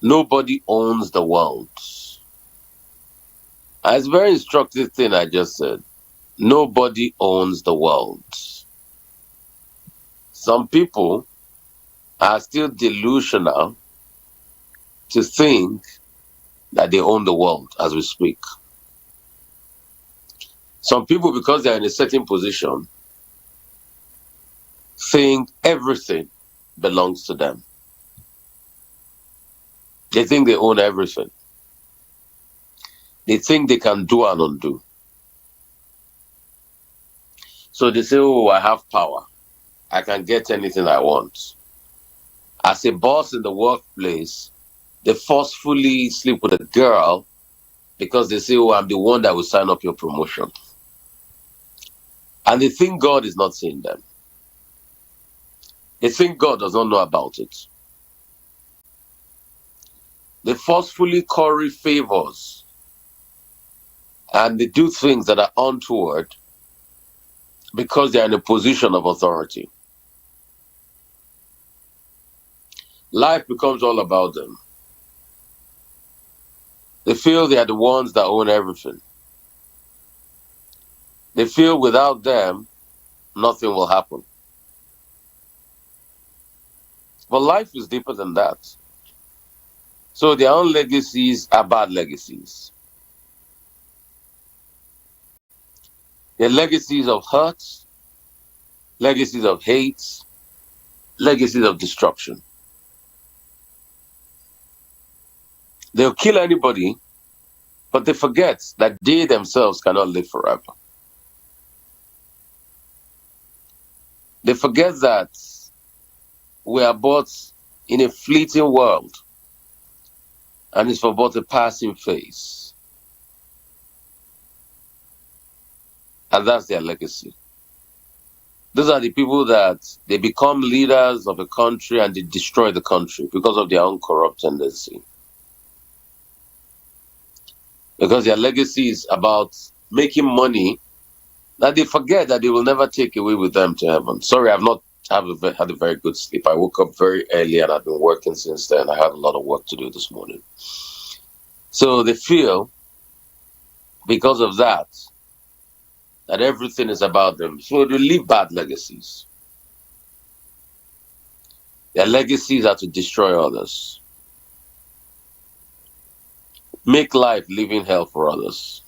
Nobody owns the world. It's a very instructive thing I just said. Nobody owns the world. Some people are still delusional to think that they own the world as we speak. Some people, because they're in a certain position, think everything belongs to them. They think they own everything. They think they can do and undo. So they say, oh, I have power. I can get anything I want. As a boss in the workplace, they forcefully sleep with a girl because they say, oh, I'm the one that will sign up your promotion. And they think God is not seeing them. They think God does not know about it. They forcefully curry favors and they do things that are untoward because they are in a position of authority. Life becomes all about them. They feel they are the ones that own everything. They feel without them, nothing will happen. But life is deeper than that. So their own legacies are bad legacies. They're legacies of hurt, legacies of hate, legacies of destruction. They'll kill anybody, but they forget that they themselves cannot live forever. They forget that we are but in a fleeting world and it's for but a passing phase. And that's their legacy. Those are the people that they become leaders of a country and they destroy the country because of their own corrupt tendency. Because their legacy is about making money that they forget that they will never take away with them to heaven. Sorry, I've not had a very good sleep. I woke up very early and I've been working since then. I had a lot of work to do this morning. So they feel, because of that everything is about them. So they leave bad legacies. Their legacies are to destroy others. Make life living hell for others.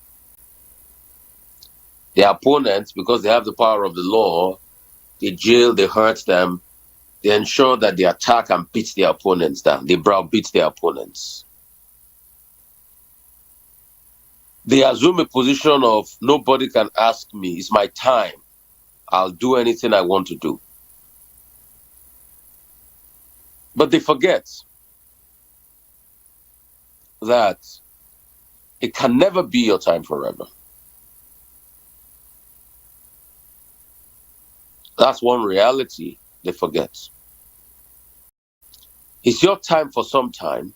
Their opponents, because they have the power of the law, they jail, they hurt them, they ensure that they attack and beat their opponents down. They browbeat their opponents. They assume a position of nobody can ask me. It's my time. I'll do anything I want to do. But they forget that it can never be your time forever. That's one reality they forget. It's your time for some time,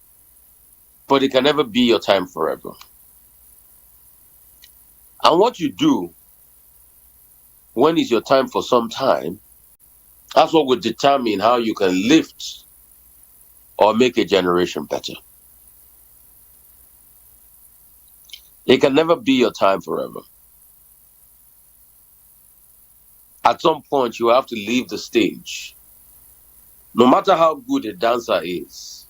but it can never be your time forever. And what you do when it's your time for some time, that's what will determine how you can lift or make a generation better. It can never be your time forever. At some point, you have to leave the stage. No matter how good a dancer is,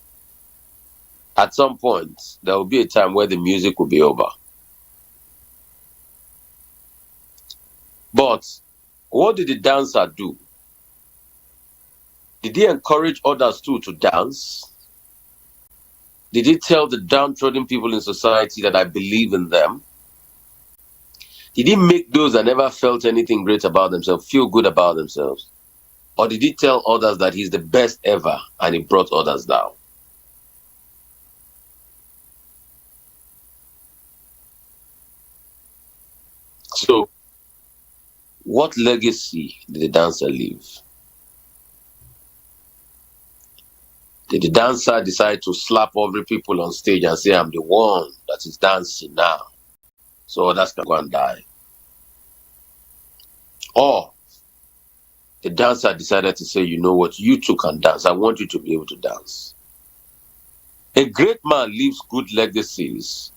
at some point, there will be a time where the music will be over. But what did the dancer do? Did he encourage others too to dance? Did he tell the downtrodden people in society that I believe in them? Did he make those that never felt anything great about themselves feel good about themselves? Or did he tell others that he's the best ever and he brought others down? So, what legacy did the dancer leave? Did the dancer decide to slap every people on stage and say, I'm the one that is dancing now, so others can go and die? Or the dancer decided to say, you know what, you too can dance. I want you to be able to dance. A great man leaves good legacies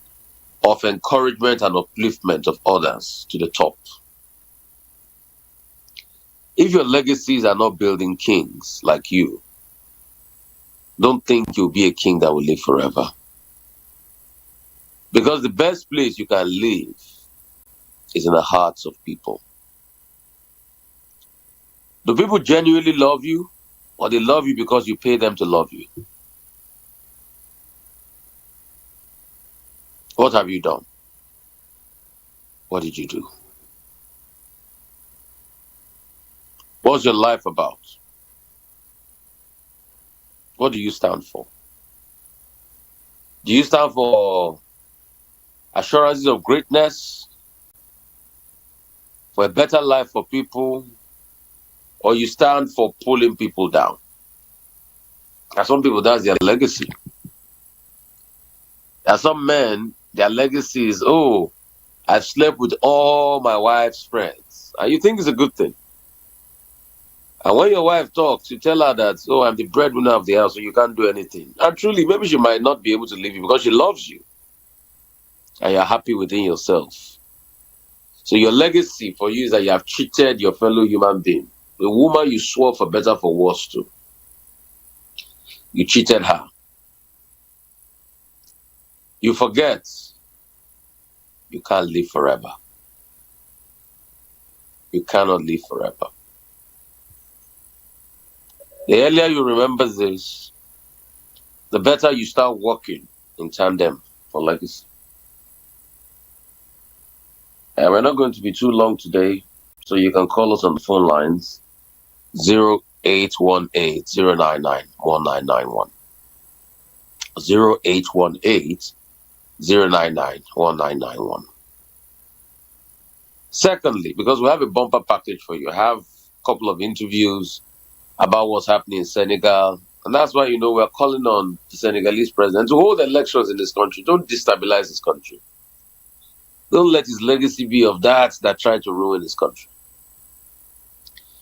of encouragement and upliftment of others to the top. If your legacies are not building kings like you, don't think you'll be a king that will live forever. Because the best place you can live is in the hearts of people. Do people genuinely love you, or they love you because you pay them to love you? What have you done? What did you do? What's your life about? What do you stand for? Do you stand for assurances of greatness, for a better life for people, or you stand for pulling people down? And some people, that's their legacy. There are some men, their legacy is, oh, I've slept with all my wife's friends. And you think it's a good thing. And when your wife talks, you tell her that, oh, I'm the breadwinner of the house, so you can't do anything. And truly, maybe she might not be able to leave you because she loves you. And you're happy within yourself. So your legacy for you is that you have cheated your fellow human being. The woman you swore for better, for worse to. You cheated her. You forget you can't live forever. You cannot live forever. The earlier you remember this, the better you start working in tandem for legacy. And we're not going to be too long today, so you can call us on the phone lines 0818 099 1991. 0818 099 1991. Secondly, because we have a bumper package for you, I have a couple of interviews about what's happening in Senegal. And that's why, we're calling on the Senegalese president to hold elections in this country. Don't destabilize this country. Don't let his legacy be of that tried to ruin his country.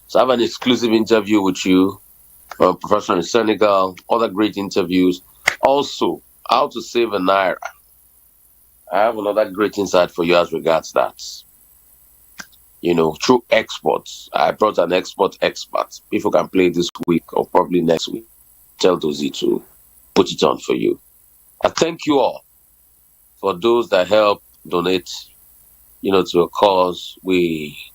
So I have an exclusive interview with you from a professor in Senegal, other great interviews. Also, how to save a naira. I have another great insight for you as regards that. Through exports. I brought an export expert. If you can play this week or probably next week, tell Dozie to put it on for you. I thank you all for those that help donate, to a cause.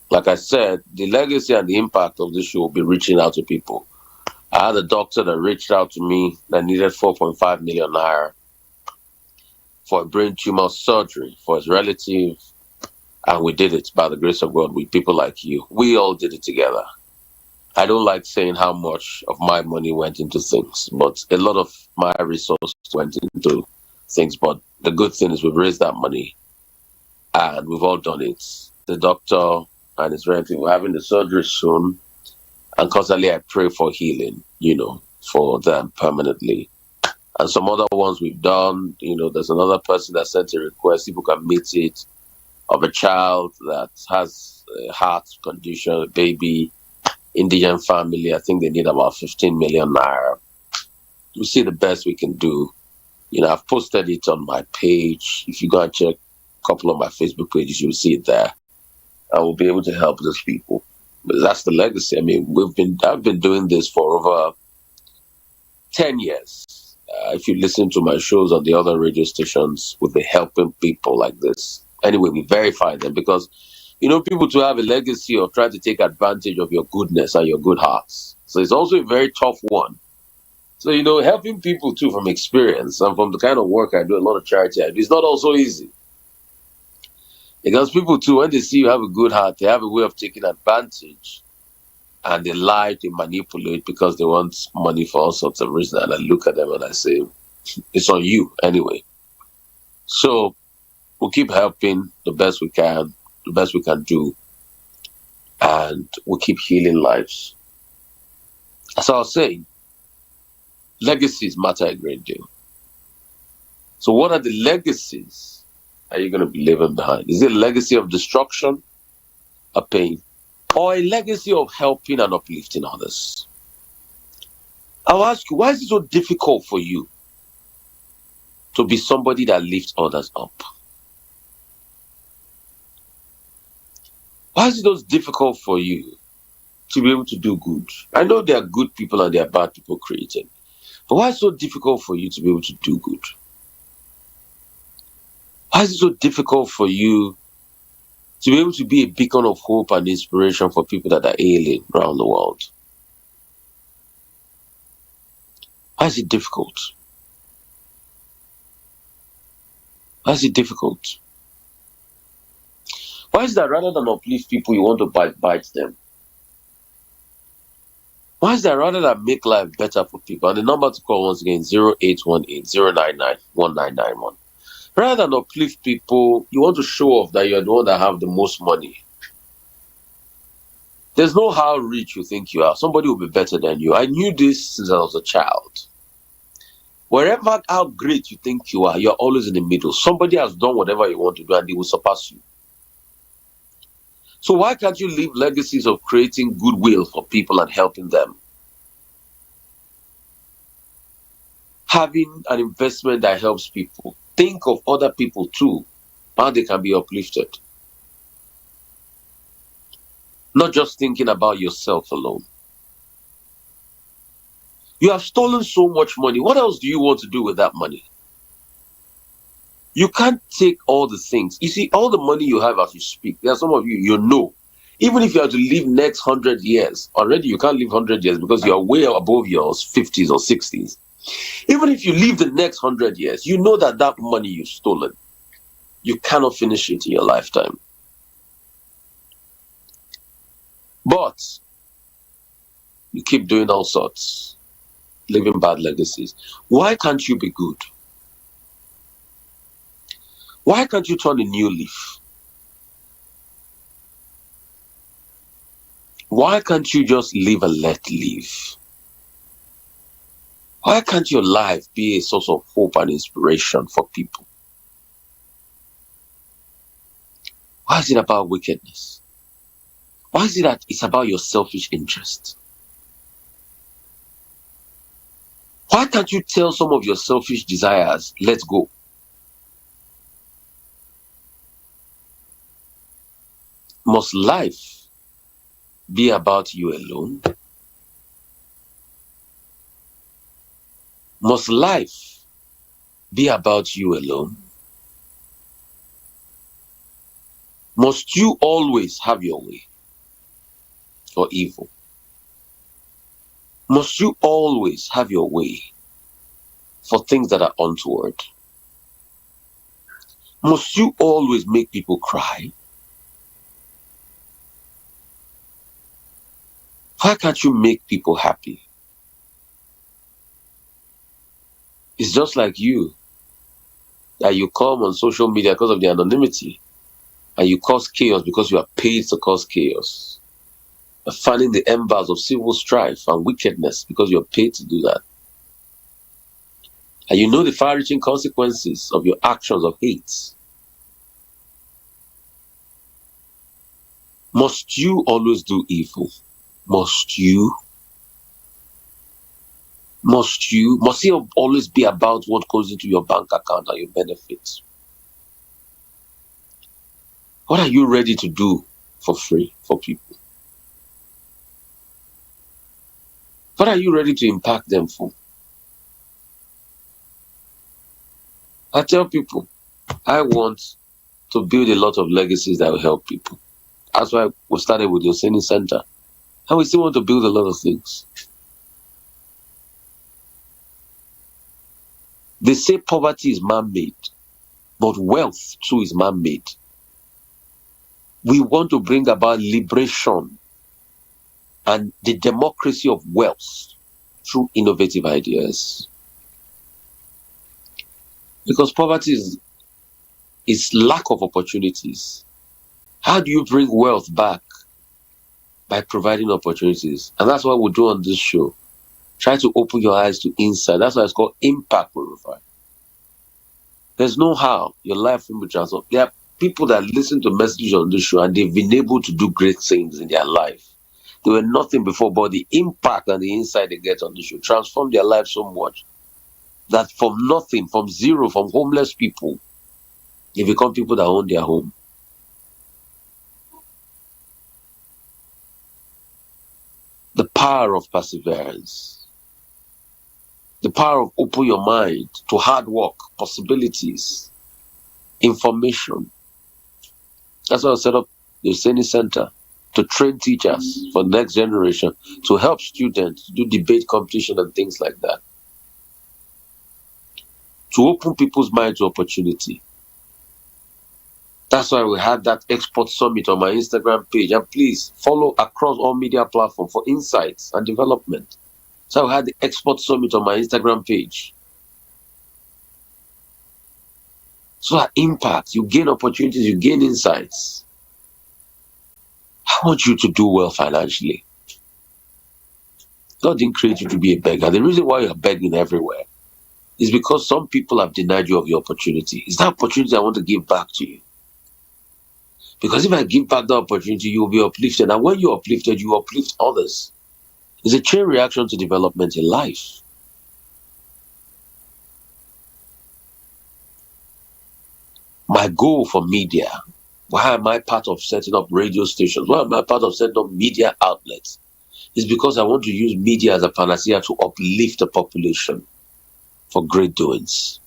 Like I said, the legacy and the impact of this show will be reaching out to people. I had a doctor that reached out to me that needed 4.5 million naira for a brain tumor surgery for his relative. And we did it by the grace of God with people like you. We all did it together. I don't like saying how much of my money went into things, but a lot of my resources went into things. But the good thing is we've raised that money and we've all done it. The doctor and his relative were having the surgery soon. And constantly I pray for healing, for them permanently. And some other ones we've done, there's another person that sent a request, people can meet it, of a child that has a heart condition, a baby, indigent family. I think they need about 15 million naira. We see the best we can do. I've posted it on my page. If you go and check a couple of my Facebook pages, you'll see it there. I will be able to help those people. But that's the legacy. I mean, I've been doing this for over 10 years. If you listen to my shows on the other radio stations, we've been helping people like this. Anyway, we verify them because, people to have a legacy of trying to take advantage of your goodness and your good hearts. So it's also a very tough one. So, helping people too from experience and from the kind of work I do, a lot of charity I do, it's not also easy. Because people too, when they see you have a good heart, they have a way of taking advantage and they lie, they manipulate because they want money for all sorts of reasons. And I look at them and I say, it's on you anyway. So we'll keep helping the best we can do, and we'll keep healing lives. As I was saying, legacies matter a great deal. So what are the legacies are you going to be leaving behind? Is it a legacy of destruction, a pain, or a legacy of helping and uplifting others? I'll ask you, why is it so difficult for you to be somebody that lifts others up? Why is it so difficult for you to be able to do good? I know there are good people and there are bad people created, but why is it so difficult for you to be able to do good? Why is it so difficult for you to be able to be a beacon of hope and inspiration for people that are ailing around the world? Why is it difficult? Why is it difficult? Why is that rather than uplift people, you want to bite them? Why is that rather than make life better for people? And the number to call once again, 0818-099-1991. Rather than uplift people, you want to show off that you're the one that have the most money. There's no how rich you think you are. Somebody will be better than you. I knew this since I was a child. Wherever how great you think you are, you're always in the middle. Somebody has done whatever you want to do and they will surpass you. So why can't you leave legacies of creating goodwill for people and helping them? Having an investment that helps people. Think of other people too, how they can be uplifted. Not just thinking about yourself alone. You have stolen so much money. What else do you want to do with that money? You can't take all the things. You see, all the money you have as you speak, there are some of you know. Even if you have to live next 100 years, already you can't live 100 years because you are way above your 50s or 60s. Even if you live the next 100 years, you know that that money you've stolen, you cannot finish it in your lifetime. But you keep doing all sorts, living bad legacies. Why can't you be good? Why can't you turn a new leaf? Why can't you just live and let live? Why can't your life be a source of hope and inspiration for people? Why is it about wickedness? Why is it that it's about your selfish interest? Why can't you tell some of your selfish desires, let's go? Must life be about you alone? Must life be about you alone? Must you always have your way for evil? Must you always have your way for things that are untoward? Must you always make people cry? Why can't you make people happy? It's just like you, that you come on social media because of the anonymity and you cause chaos because you are paid to cause chaos. You're fanning the embers of civil strife and wickedness because you're paid to do that. And you know the far-reaching consequences of your actions of hate. Must you always do evil? Must you? Must you? Must it always be about what goes into your bank account and your benefits? What are you ready to do for free for people? What are you ready to impact them for? I tell people, I want to build a lot of legacies that will help people. That's why we started with the Oseni Center. And we still want to build a lot of things. They say poverty is man-made, but wealth too is man-made. We want to bring about liberation and the democracy of wealth through innovative ideas. Because poverty is lack of opportunities. How do you bring wealth back? By providing opportunities. And that's what we do on this show. Try to open your eyes to insight. That's why it's called Impact with Rufai. There's no how your life will be transformed. There are people that listen to messages on this show and they've been able to do great things in their life. They were nothing before, but the impact and the insight they get on this show transform their life so much that from nothing, from zero, from homeless people, they become people that own their home. The power of perseverance, the power of open your mind to hard work, possibilities, information. That's why I set up the Seni Center, to train teachers for the next generation, to help students do debate competition and things like that, to open people's minds to opportunity. That's why we had that export summit on my Instagram page. And please follow across all media platforms for insights and development. So I had the export summit on my Instagram page. So that impact, you gain opportunities, you gain insights. I want you to do well financially. God didn't create you to be a beggar. The reason why you're begging everywhere is because some people have denied you of your opportunity. It's that opportunity I want to give back to you. Because if I give back the opportunity, you will be uplifted. And when you're uplifted, you uplift others. It's a chain reaction to development in life. My goal for media, why am I part of setting up radio stations? Why am I part of setting up media outlets? Is because I want to use media as a panacea to uplift the population for great doings.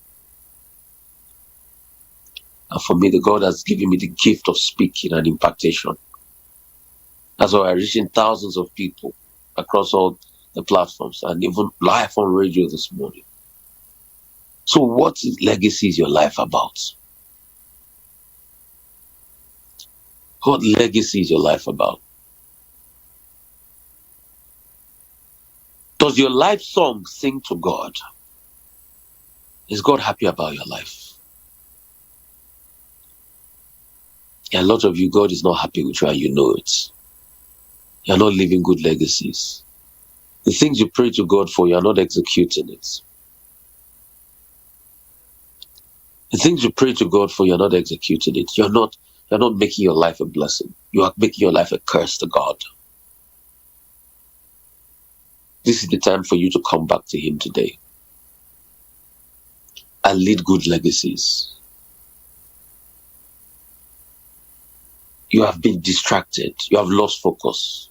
And for me, the God has given me the gift of speaking and impartation. That's why I'm reaching thousands of people across all the platforms and even live on radio this morning. So what legacy is your life about? What legacy is your life about? Does your life song sing to God? Is God happy about your life? A lot of you, God is not happy with you and you know it. You're not living good legacies. The things you pray to God for, you're not executing it. The things you pray to God for, you're not executing it. You're not making your life a blessing. You are making your life a curse to God. This is the time for you to come back to Him today and lead good legacies. You have been distracted. You have lost focus.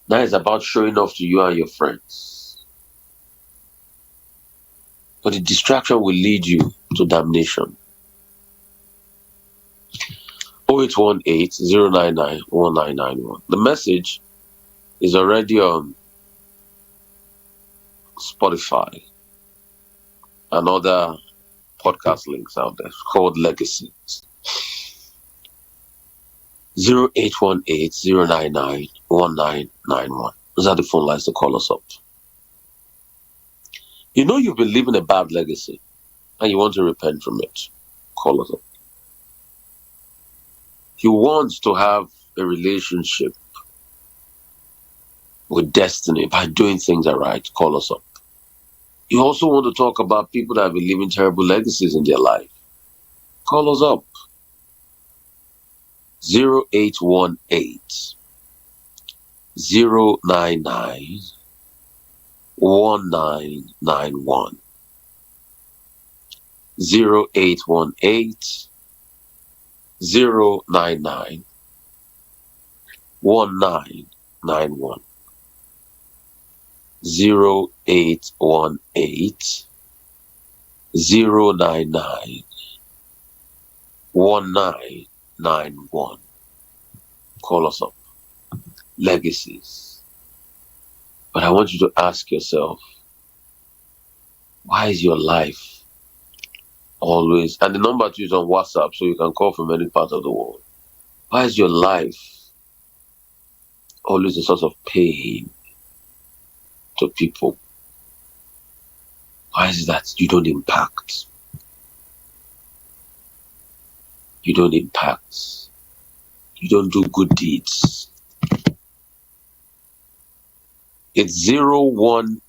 Now it's about showing off to you and your friends. But the distraction will lead you to damnation. 0818-099-1991. The message is already on Spotify and other podcast links out there. It's called Legacy. 0818-099-1991. Those are the phone lines to call us up. You know you've been living a bad legacy and you want to repent from it. Call us up. You want to have a relationship with destiny by doing things right. Call us up. You also want to talk about people that have been living terrible legacies in their life. Call us up. 0818 099 1991. 0818 099 1991. 0818 099 1991. Call us up. Legacies. But I want you to ask yourself, why is your life always, and the number to use on WhatsApp so you can call from any part of the world. Why is your life always a source of pain to people? Why is it that you don't impact? You don't impact. You don't do good deeds. It's 0818,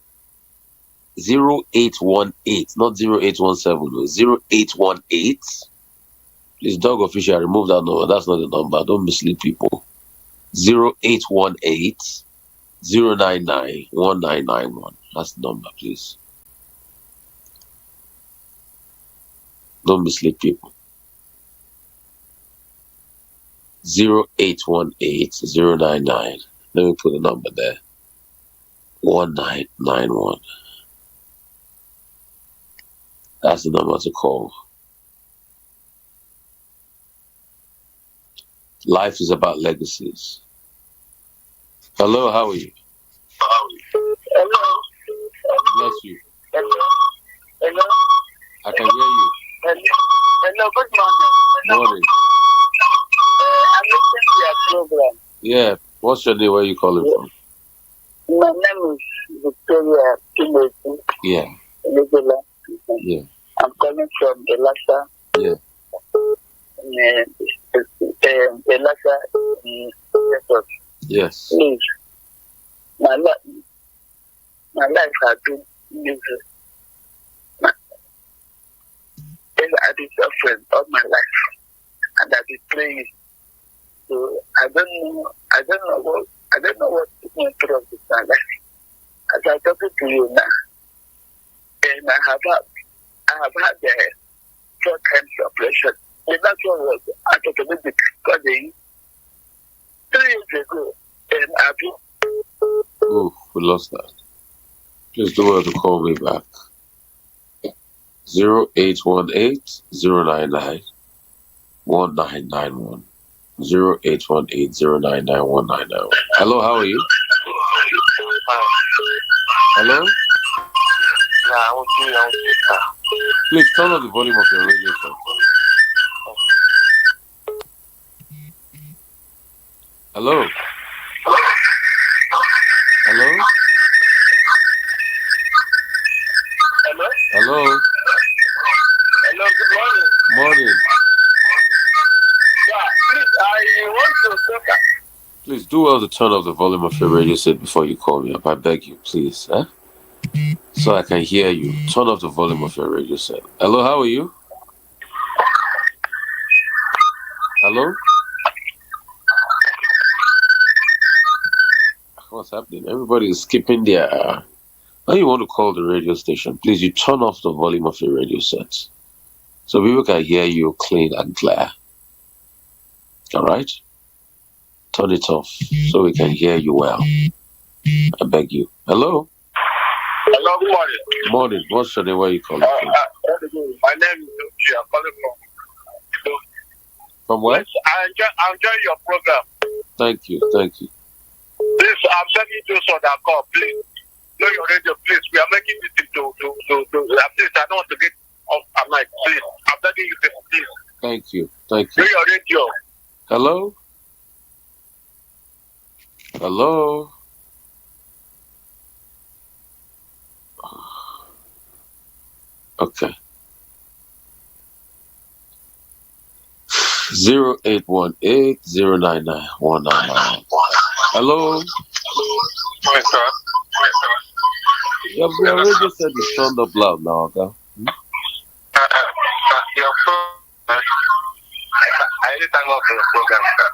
not 0817, 0818. Please, Dog Official, remove that number. That's not the number. Don't mislead people. 0818 099 1991. That's the number, please. Don't mislead people. 0818-099. Let me put the number there. 1991. That's the number to call. Life is about legacies. Hello, how are you? Hello. Bless you. Hello. I can hear you. Hello, good morning. Morning. I'm listening to your program. Yeah. What's your name? Where are you calling from? My name is Victoria Timothy. Yeah. Nicola. Yeah. I'm calling from Elasa. Yeah. Elasa. Yes. Please. My life has been miserable. I've been suffering all my life, and I've been praying. So I don't know what to do with my life. As I'm talking to you now, and I have had 4 times operation. The last one was automatic coding 3 years ago, and I've been. Oh, we lost that. Please do well to call me back. 0818-099-1991. 0818-099-1991. Hello, how are you? Hello? Please turn on the volume of your radio set. Hello? Hello? Hello? Hello? Hello, good morning. Morning. Yeah, please, I want to talk. Please do well to turn off the volume of your radio set before you call me up. I beg you, please. So I can hear you. Turn off the volume of your radio set. Hello, how are you? Hello? What's happening? Everybody is skipping their... When you want to call the radio station, please, you turn off the volume of your radio set so people can hear you clean and clear. All right? Turn it off so we can hear you well. I beg you. Hello? Hello, good morning. Morning. What's your name? Where are you calling from? My name is Rufai. I'm calling from. From where? Yes, I enjoy your program. Thank you. Thank you. Please, I'm begging those on that call, please. Know your radio, please. We are making this to please, I don't want to get off at night, please. I'm begging you, please. Thank you. Thank Know you. your radio. Hello? Hello? Okay. 0818-099-1991. Hello? Yes, sir. Your radio said it's turned up loud now, okay? Your program. I really thank God for your program, sir.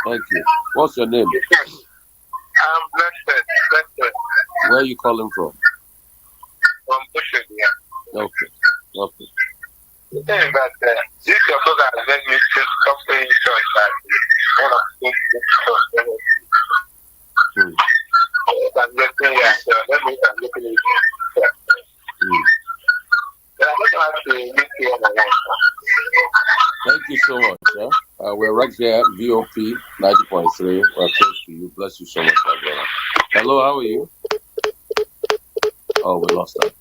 Thank you. What's your name? I'm blessed. Where are you calling from? From Bushwick, yeah. Okay. Okay. The thing is that this your program has made me to stop saying church that one of the things I'm looking at, let me look at it. But I'm not going to meet you on the line. Thank you so much. We're right here, VOP 90.3. We're close to you. Bless you so much, my brother. Hello, how are you? Oh, we lost that.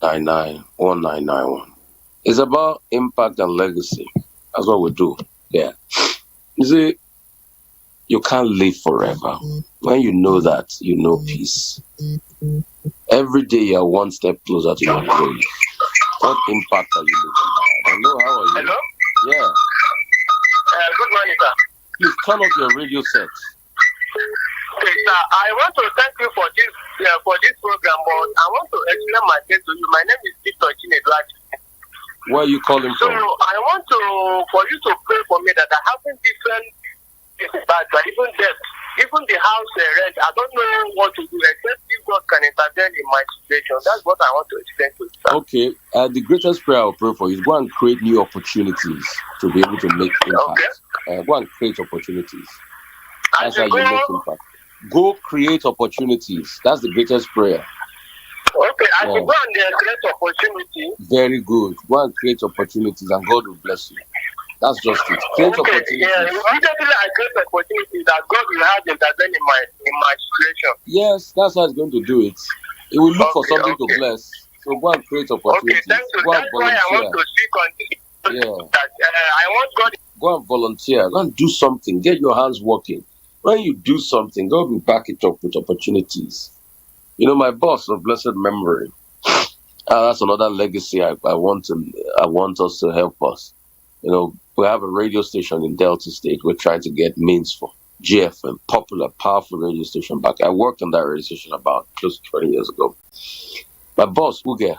0818-99-1991. It's about impact and legacy. That's what we do here. You see, you can't live forever. When you know that, you know peace. Every day you're one step closer to your grave. What impact are you making? Hello, how are you? Hello? Yeah. Good morning, sir. Please turn off your radio set. Okay, sir. I want to thank you for this program, but I want to explain my case to you. My name is Victor Egwuatu. Where are you calling So from? I want for you to pray for me that I haven't different bad, even debt, even the house rent. I don't know what to do except if God can intervene in my situation. That's what I want to explain to you, sir. Okay. The greatest prayer I'll pray for is go and create new opportunities to be able to make impact. Go and create opportunities. That's how you make impact. Go create opportunities. That's the greatest prayer. Okay, I should go and create opportunity. Very good. Go and create opportunities and God will bless you. That's just it. Create opportunities. Yeah, immediately I create opportunities that God will have intervened in my situation. Yes, that's how it's going to do it. It will look for something to bless. So go and create opportunities. Okay, thank you. Go That's and why I volunteer. want to speak on this. Yeah. That, I want God. Go and volunteer. Go and do something. Get your hands working. When you do something, God will back it up with opportunities. You know, my boss of blessed memory. That's another legacy I want us to help us. You know, we have a radio station in Delta State. We're trying to get means for GFM, popular, powerful radio station back. I worked on that radio station about close to 20 years ago. My boss, Uge,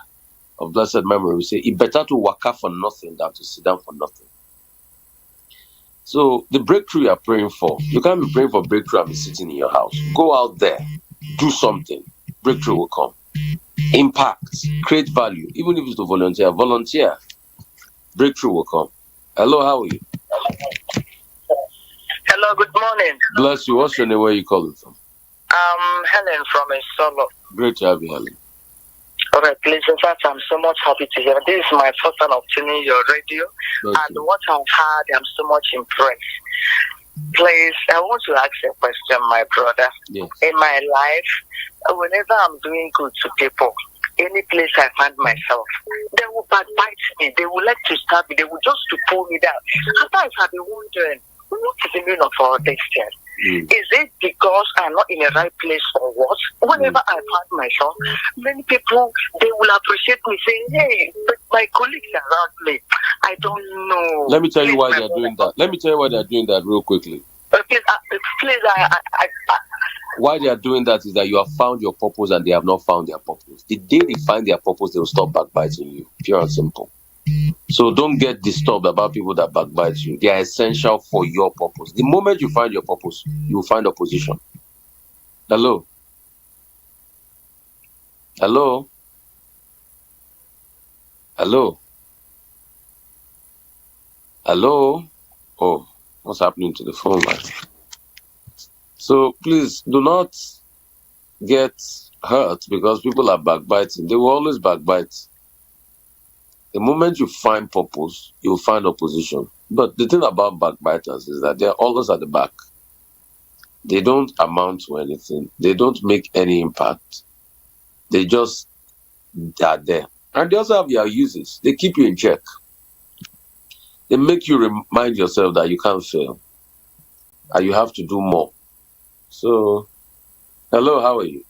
of blessed memory, will say, it's better to waka for nothing than to sit down for nothing. So the breakthrough you're praying for, you can't be praying for breakthrough and be sitting in your house. Go out there, do something. Breakthrough will come. Impact, create value. Even if it's to volunteer. Breakthrough will come. Hello, how are you? Hello, good morning. Bless you. What's your name? Where are you calling from? Helen from Solo. Great to have you, Helen. All right, please. In fact, I'm so much happy to hear. This is my first time of tuning your radio, and what I've heard, I'm so much impressed. Please, I want to ask a question, my brother. Yes. In my life, whenever I'm doing good to people, any place I find myself, they will backbite me. They will like to stab me. They will just to pull me down. Sometimes I've been wondering, what is the meaning of all this thing? Is it because I'm not in the right place or what? Whenever I find myself, many people, they will appreciate me saying, hey, but my colleagues around me, I don't know. Let me tell you why they're doing that. Let me tell you why they're doing that real quickly. Please, why they are doing that is that you have found your purpose and they have not found their purpose. The day they find their purpose, they will stop backbiting you. Pure and simple. So don't get disturbed about people that backbite you. They are essential for your purpose. The moment you find your purpose, you will find opposition. Hello? Hello? Hello? Hello? Oh, what's happening to the phone line? So please do not get hurt because people are backbiting. They will always backbite. The moment you find purpose, you will find opposition. But the thing about backbiters is that they're always at the back. They don't amount to anything. They don't make any impact. They just are there. And they also have their uses. They keep you in check. They make you remind yourself that you can't fail. And you have to do more. So, hello, how are you?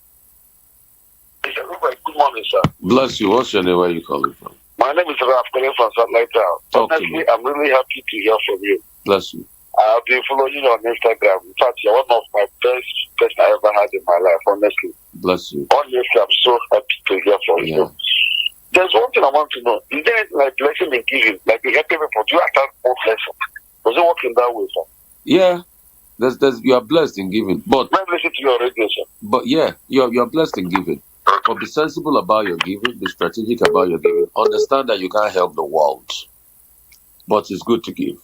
Good morning, sir. Bless you. What's your name? Where are you calling from? My name is Raf, calling from Satellite Town. Honestly, I'm really happy to hear from you. Bless you. I've been following you on Instagram. In fact, you're one of my best person I ever had in my life, honestly. Bless you. Honestly, I'm so happy to hear from you. There's one thing I want to know. Is there like blessing in giving? Like you help people, do you attract more blessing? Does it work in that way, sir? Yeah. You are blessed in giving. But let me listen to your radio, sir. But yeah, you're blessed in giving. But be sensible about your giving, be strategic about your giving. Understand that you can't help the world. But it's good to give.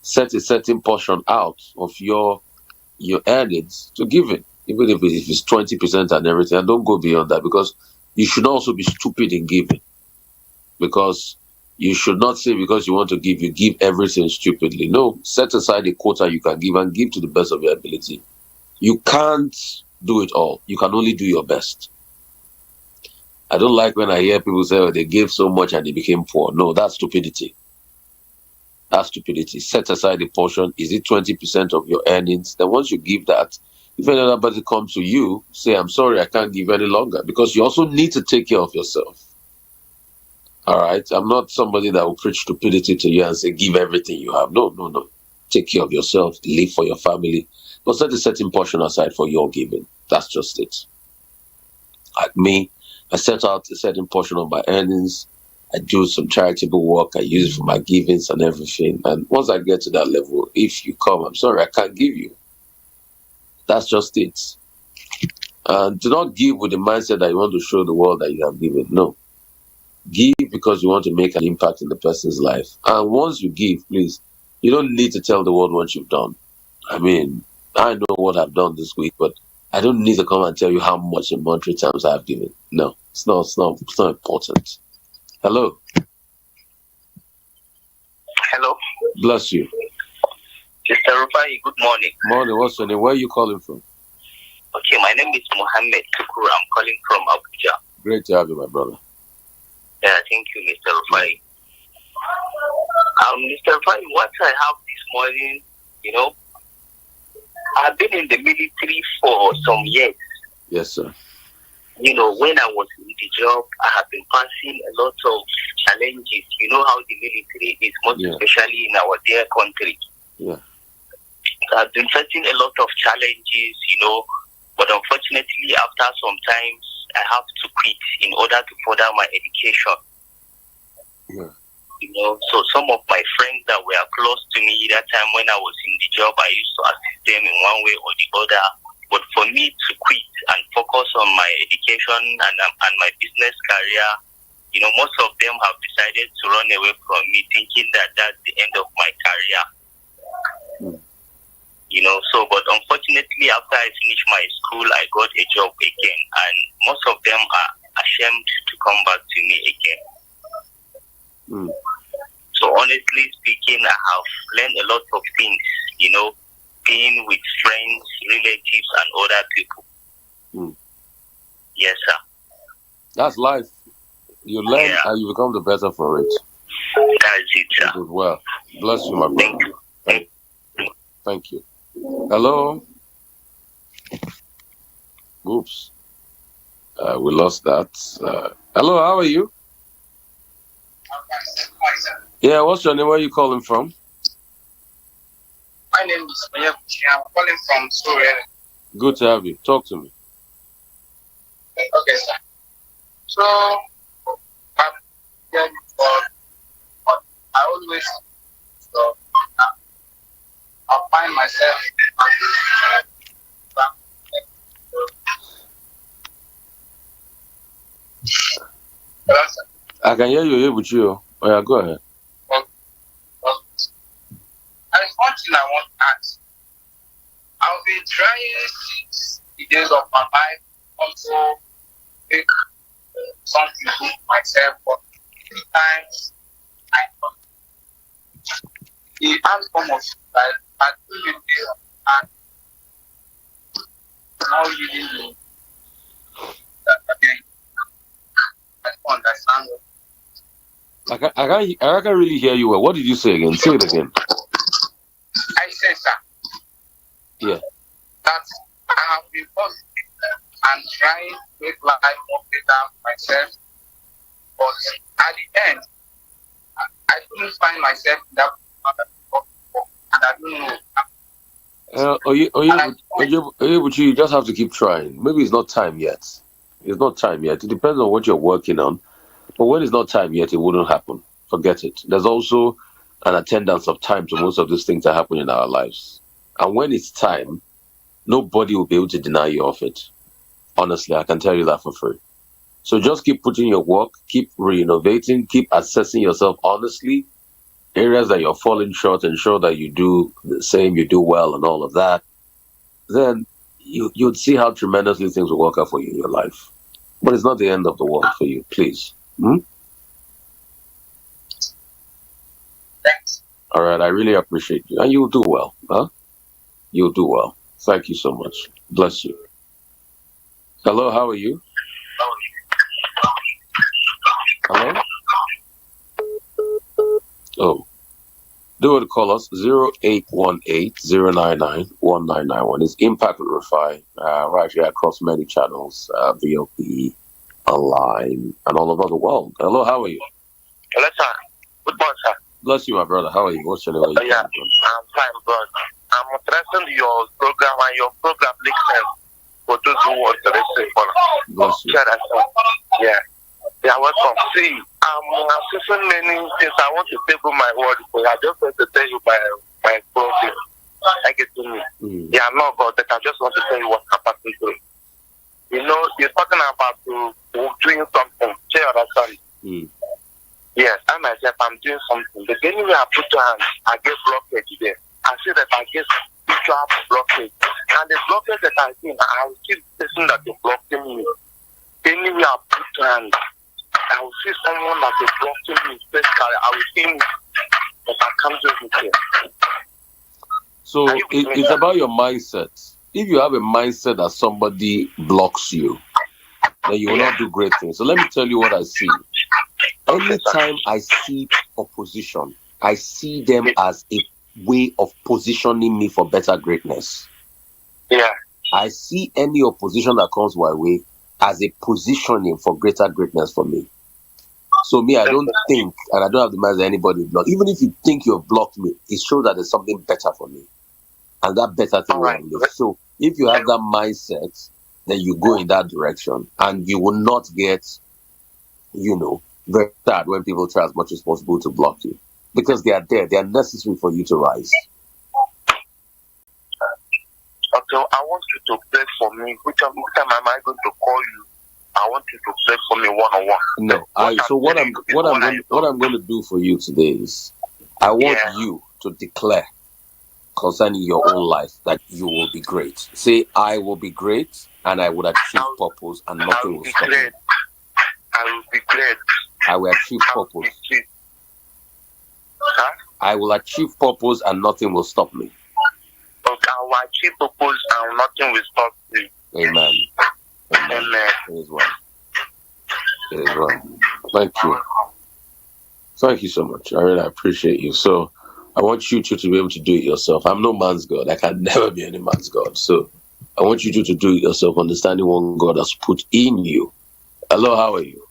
Set a certain portion out of your earnings to give it. Even if it's 20% and everything. And don't go beyond that because you should also be stupid in giving. Because you should not say because you want to give, you give everything stupidly. No, set aside a quota you can give and give to the best of your ability. You can't do it all. You can only do your best. I don't like when I hear people say, oh, they gave so much and they became poor. No, that's stupidity. That's stupidity. Set aside a portion. Is it 20% of your earnings? Then once you give that, if anybody comes to you, say, I'm sorry, I can't give any longer. Because you also need to take care of yourself. All right? I'm not somebody that will preach stupidity to you and say, give everything you have. No. Take care of yourself. Live for your family. But set a certain portion aside for your giving. That's just it. Like me, I set out a certain portion of my earnings. I do some charitable work. I use it for my givings and everything. And once I get to that level, if you come, I'm sorry, I can't give you. That's just it. And do not give with the mindset that you want to show the world that you have given. No. Give because you want to make an impact in the person's life. And once you give, please, you don't need to tell the world what you've done. I mean, I know what I've done this week, but I don't need to come and tell you how much in monetary terms I've given. No, it's not important. Hello. Hello. Bless you. Mr. Rufai, good morning. Morning, what's your name? Where are you calling from? Okay, my name is Mohammed Tukuru. I'm calling from Abuja. Great to have you, my brother. Yeah, thank you, Mr. Rufai. Mr. Rufai, what I have this morning, I've been in the military for some years. Yes, sir. When I was in the job, I have been passing a lot of challenges. You know how the military is, most especially in our dear country. Yeah. I've been facing a lot of challenges, but unfortunately, after some time, I have to quit in order to further my education. Yeah. So some of my friends that were close to me that time when I was in the job, I used to assist them in one way or the other. But for me to quit and focus on my education and my business career, most of them have decided to run away from me, thinking that that's the end of my career. But unfortunately, after I finished my school, I got a job again, and most of them are ashamed to come back to me again. So honestly speaking, I have learned a lot of things, being with friends, relatives, and other people. Yes, sir. That's life. You learn and you become the better for it. That's it, sir. You did well. Bless you, my brother. Thank you. Hello. Oops. We lost that. Hello, how are you? Yeah, what's your name? Where are you calling from? My name is Ijeoma Egwuatu. I'm calling from Surrey. Good to have you. Talk to me. Okay, sir. So, I always I find myself. I can hear you here with you. Oh, yeah, go ahead. There's one thing I want to ask. I've been trying since the days of my life also make something good for myself, but sometimes I don't. The outcome of life, I do it and not really know that again. I don't understand. I can't really hear you well. What did you say again? Say it again. I said, sir. Yeah. That I have been positive and trying to make life more better for myself. But at the end, I couldn't find myself in that and I don't know. You just have to keep trying. Maybe it's not time yet. It's not time yet. It depends on what you're working on. But when it's not time yet, it wouldn't happen. Forget it. There's also an attendance of time to most of these things that happen in our lives. And when it's time, nobody will be able to deny you of it. Honestly, I can tell you that for free. So just keep putting your work, keep renovating, keep assessing yourself honestly. Areas that you're falling short, ensure that you do the same, you do well and all of that. Then you'd see how tremendously things will work out for you in your life. But it's not the end of the world for you, please. Thanks. All right, I really appreciate you. And you'll do well. Huh? You'll do well. Thank you so much. Bless you. Hello, how are you? Hello? Oh. Do it, call us 0818-099-1991. It's Impact with Rufai. We're actually across many channels, VOP, online, and all over the world. Hello, how are you? Hello, sir. Good morning, sir. Bless you, my brother. How are you? What's your name? Yeah, I'm fine, brother. I'm interested in your program, and your program makes sense for those who want to listen for. Bless you. Yeah. Yeah, welcome. See, I'm assessing many things. I want to table my word, but I just want to tell you my problem. I get to me. Yeah, I'm not about that. I just want to tell you what I'm passing through. You're talking about doing something. Do you understand? Yes, I myself, I'm doing something. But anyway, I put your hand, I get blockage there. I see that I get spiritual blockage. And the blockage that I see, I will see the person that is blocking me. Anyway, I put your hand, I will see someone that is blocking me. Basically, I will see him, but I can't do it. So it's about your mindset. If you have a mindset that somebody blocks you, then you will not do great things. So let me tell you what I see. Anytime I see opposition, I see them as a way of positioning me for better greatness. Yeah. I see any opposition that comes my way as a positioning for greater greatness for me. So me, I don't think, and I don't have the mind that anybody block. Even if you think you've blocked me, it shows that there's something better for me. And that better thing will live. So if you have that mindset, then you go in that direction, and you will not get, very sad when people try as much as possible to block you, because they are there. They are necessary for you to rise. Okay, I want you to pray for me. Which time am I going to call you? I want you to pray for me one-on-one. No, so what I'm going to do for you today is, I want you to declare concerning your own life that you will be great. Say, I will be great, and I will achieve purpose, and nothing will stop me. I will be great. I will achieve purpose. I will achieve purpose, and nothing will stop me. Okay, I will achieve purpose, and nothing will stop me. Amen. Amen. It is well. It is well. Thank you. Thank you so much. I really appreciate you. So I want you two to be able to do it yourself. I'm no man's God. I can never be any man's God. So I want you two to do it yourself, understanding what God has put in you. Hello, how are you?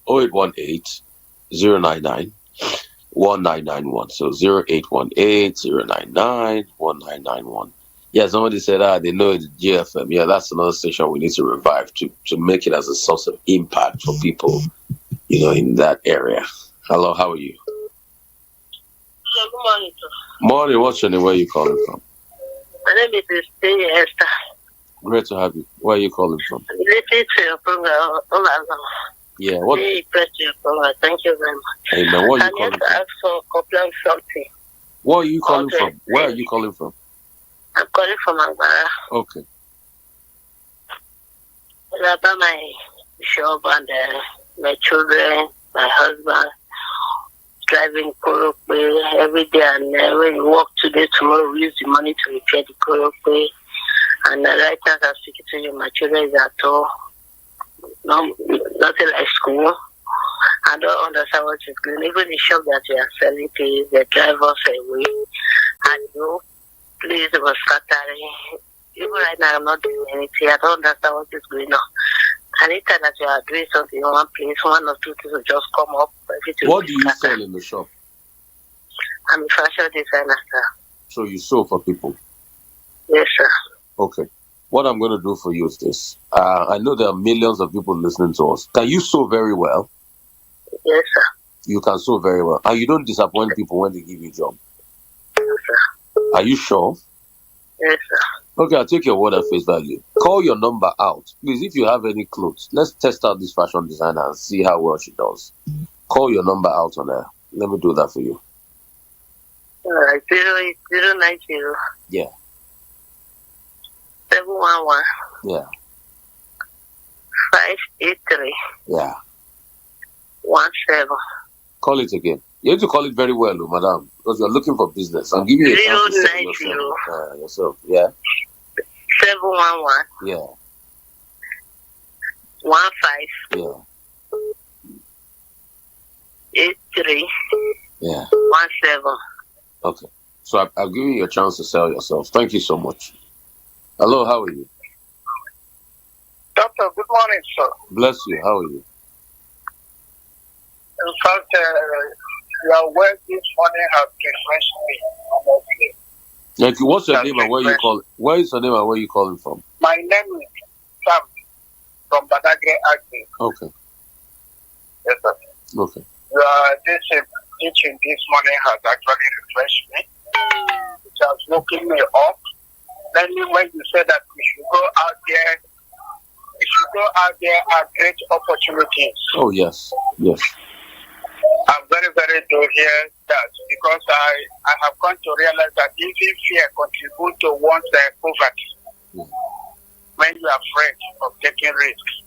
0818-099-1991. So 0818-099-1991. Yeah, somebody said, they know it's GFM. Yeah, that's another station we need to revive to make it as a source of impact for people, in that area. Hello, how are you? Good morning, sir. Morning, what's your name? Where are you calling from? My name is Esther. Great to have you. Where are you calling from? Listening to your program all along. Yeah, what? Very impressed with your program. Thank you very much. Amen. What are you calling from? I ask for complaint something. What are you calling from? Where are you calling from? I'm calling from Angbara. Okay. It's about my shop and my children, my husband, driving Korope every day, and when you work today, tomorrow we use the money to repair the Korope. And right now I'm speaking to you, my children is at home. No, nothing like school. I don't understand what is going on. Even the shop that we are selling to, they drive us away. And please, it was scattering. Even right now, I'm not doing anything. I don't understand what is going on. Anytime that you are doing something in one place, one or two things will just come up. What do you sell in the shop? I'm a fashion designer, sir. So you sew for people? Yes, sir. Okay. What I'm going to do for you is this. I know there are millions of people listening to us. Can you sew very well? Yes, sir. You can sew very well. And you don't disappoint people when they give you a job? Yes, sir. Are you sure? Yes, sir. Okay, I'll take your word at face value. Call your number out. Please, if you have any clothes, let's test out this fashion designer and see how well she does. Call your number out on her. Let me do that for you. 08090. Yeah. 711. Yeah. 583. Yeah. 17. Call it again. You have to call it very well, madam, because you're looking for business. I'm giving you a chance to sell yourself. Yeah. 711. Yeah. 15. Yeah. 83. Yeah. 17. Okay. So I've given you a chance to sell yourself. Thank you so much. Hello, how are you? Doctor, good morning, sir. Bless you. How are you? In fact, your work this morning has refreshed me. Honestly. Thank you. What's your name and where you call? Where is your name and where you calling from? My name is Sam from Badagry Agri. Okay. Yes, sir. Okay. This teaching this morning has actually refreshed me. It has woken me up. Then when you said that we should go out there and create opportunities. Oh, yes. Yes. I'm very, very to hear that because I have come to realize that even fear contributes to one's poverty. When you are afraid of taking risks.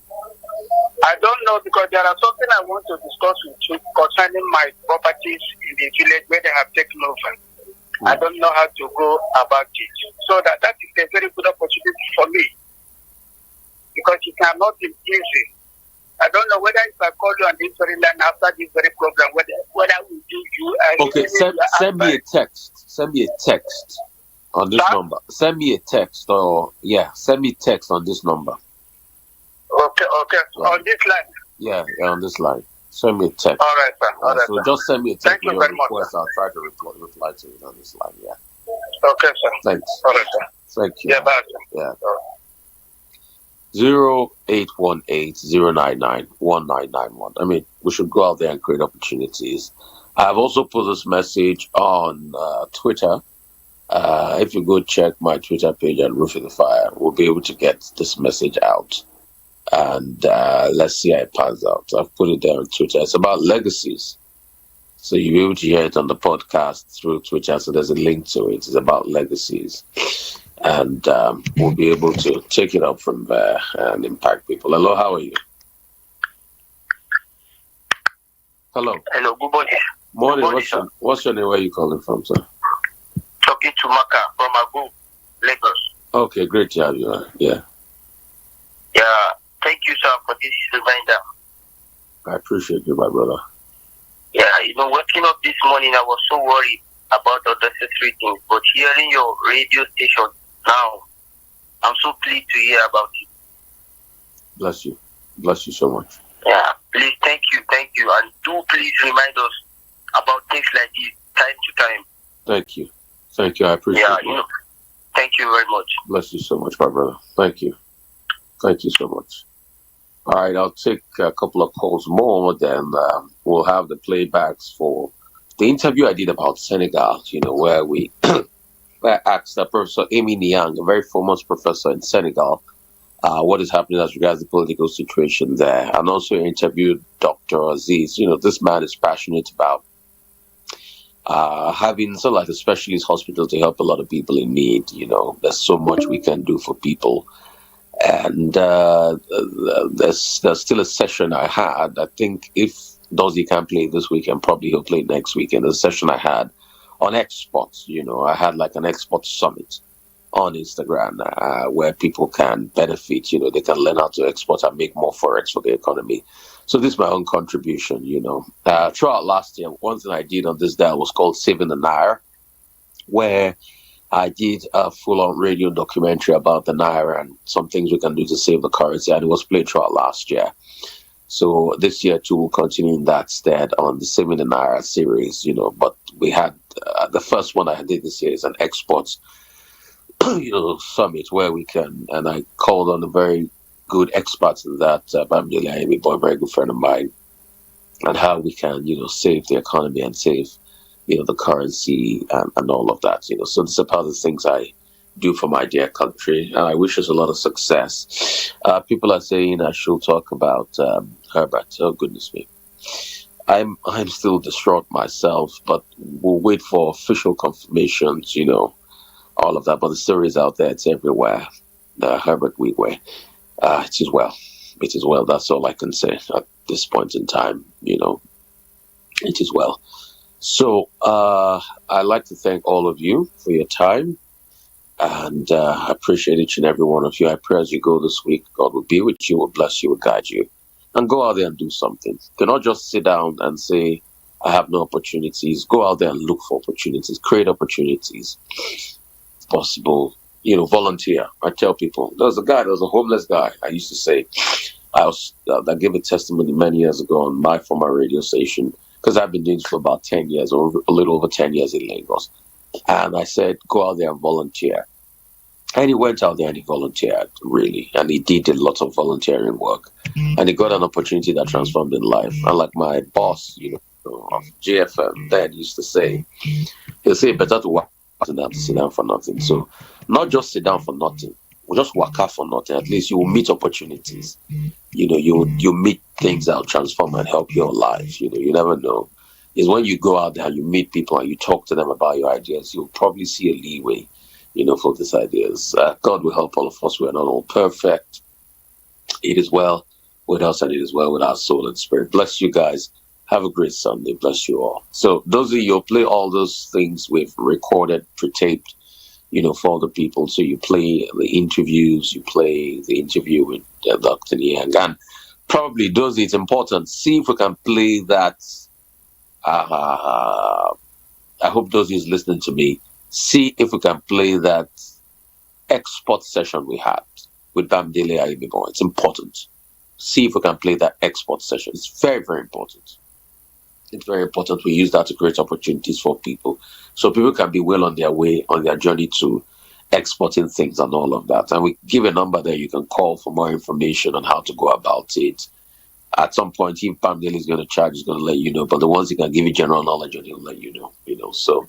I don't know because there are something I want to discuss with you concerning my properties in the village where they have taken over. I don't know how to go about it. So that is a very good opportunity for me because it cannot be easy. I don't know whether if I call you on this very line after this very program, whether we do you. Okay, send me a text. Send me a text on this number. Send me a text send me text on this number. Okay. Yeah. On this line? Yeah, on this line. Send me a text. All right, sir. All right, so sir. Just send me a text. Thank you very much. I'll try to reply to it on this line, yeah. Okay, sir. Thanks. All right, sir. Thank you. Yeah, bye, sir. Yeah. 0818-099-1991. I mean, we should go out there and create opportunities. I've also put this message on Twitter. If you go check my Twitter page at Rufai, we'll be able to get this message out. And let's see how it pans out. I've put it there on Twitter. It's about legacies. So you'll be able to hear it on the podcast through Twitter. So there's a link to it. It's about legacies. And we'll be able to take it up from there and impact people. Hello, how are you? Hello. Hello, good morning. Morning. What's your name? Where are you calling from, sir? Talking to Maka from Agu, Lagos. Okay, great to have you. Yeah. Yeah, thank you, sir, for this reminder. I appreciate you, my brother. Yeah, waking up this morning, I was so worried about unnecessary things, but hearing your radio station now, I'm so pleased to hear about it. Bless you. Bless you so much. Yeah, please, thank you. And do please remind us about things like this time to time. Thank you. I appreciate it. Thank you very much. Bless you so much, my brother. Thank you so much. All right, I'll take a couple of calls more, then we'll have the playbacks for the interview I did about Senegal, where where I asked Professor Amy Niang, a very famous professor in Senegal, what is happening as regards the political situation there. And also interviewed Dr. Aziz. This man is passionate about having sort of like a specialist hospital to help a lot of people in need. There's so much we can do for people. And there's still a session I had. I think if Dozy can't play this weekend, probably he'll play next weekend. There's a session I had on exports. I had like an export summit on Instagram where people can benefit. They can learn how to export and make more forex for the economy. So this is my own contribution. Throughout last year, one thing I did on this day was called Saving the Naira, where I did a full-on radio documentary about the Naira and some things we can do to save the currency, and it was played throughout last year. So this year, too, we'll continue in that stead on the Saving the Naira series, but we had the first one I did this year is an exports, summit where we can, and I called on a very good experts in that, Bamdele Amy Boy, a very good friend of mine, and how we can, save the economy and save the currency and all of that, So this is part of the things I do for my dear country, and I wish us a lot of success. People are saying I should talk about Herbert. Oh, goodness me. I'm still distraught myself, but we'll wait for official confirmations, all of that. But the story is out there. It's everywhere. Herbert Wigwe. It is well. It is well. That's all I can say at this point in time, It is well. So I'd like to thank all of you for your time, and I appreciate each and every one of you. I pray as you go this week, God will be with you, will bless you, will guide you, and go out there and do something. Do not just sit down and say, I have no opportunities. Go out there and look for opportunities, create opportunities. If possible, volunteer. I tell people, there was a homeless guy, I used to say, I gave a testimony many years ago on my former radio station, because I've been doing this for about 10 years, or a little over 10 years in Lagos. And I said, go out there and volunteer. And he went out there and he volunteered, really. And he did a lot of volunteering work. And he got an opportunity that transformed his life. And like my boss, of JFM, Dad used to say, he'll say, better to work down to sit down for nothing. So not just sit down for nothing. We'll just work out for nothing. At least you will meet opportunities. You meet things that will transform and help your life. You never know. It's when you go out there and you meet people and you talk to them about your ideas, you'll probably see a leeway, for these ideas. God will help all of us. We're not all perfect. It is well with us and it is well with our soul and spirit. Bless you guys. Have a great Sunday. Bless you all. So those of you play all those things we've recorded, pre-taped, for other people. So you play the interviews, you play the interview with Dr. Niang. And probably those, it's important. See if we can play that. I hope those who's listening to me, see if we can play that export session we had with Bamdele Ayibibo. It's important. See if we can play that export session. It's very, very important. It's very important we use that to create opportunities for people. So people can be well on their way, on their journey to exporting things and all of that. And we give a number there you can call for more information on how to go about it. At some point, if Bamdele is going to charge, he's going to let you know. But the ones he can give you general knowledge on, he'll let you know. So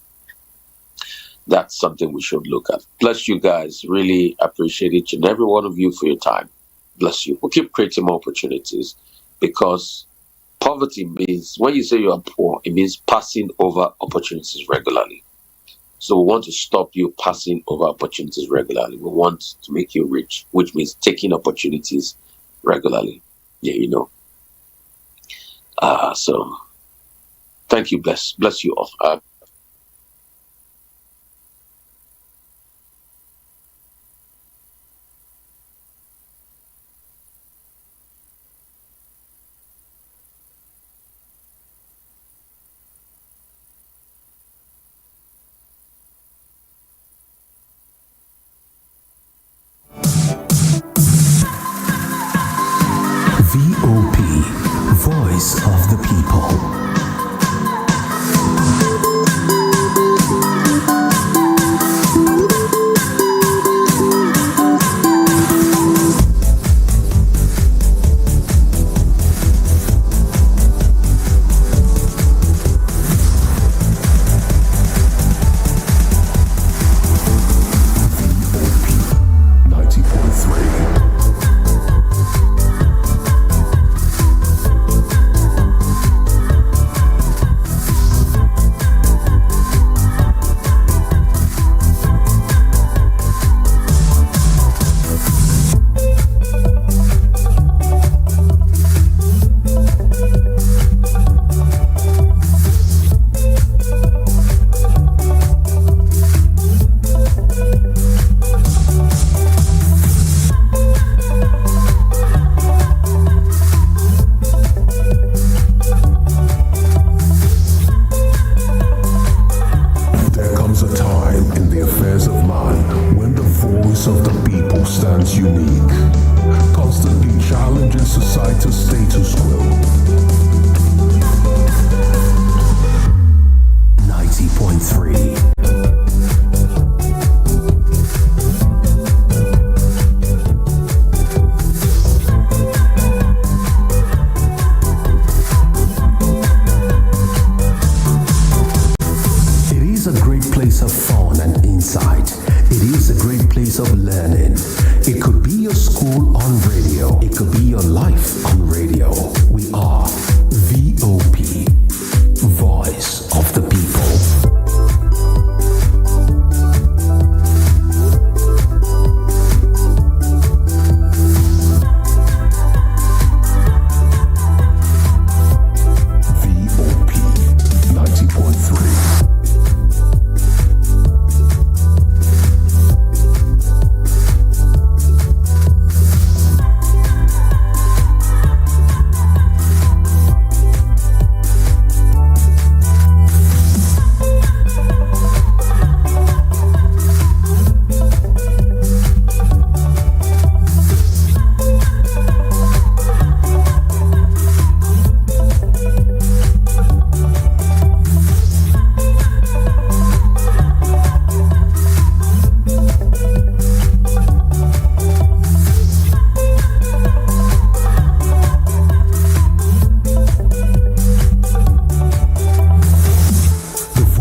that's something we should look at. Bless you guys. Really appreciate each and every one of you for your time. Bless you. We'll keep creating more opportunities, because poverty means, when you say you are poor, it means passing over opportunities regularly. So we want to stop you passing over opportunities regularly. We want to make you rich, which means taking opportunities regularly. Yeah, so thank you. Bless you all. Voice of the people.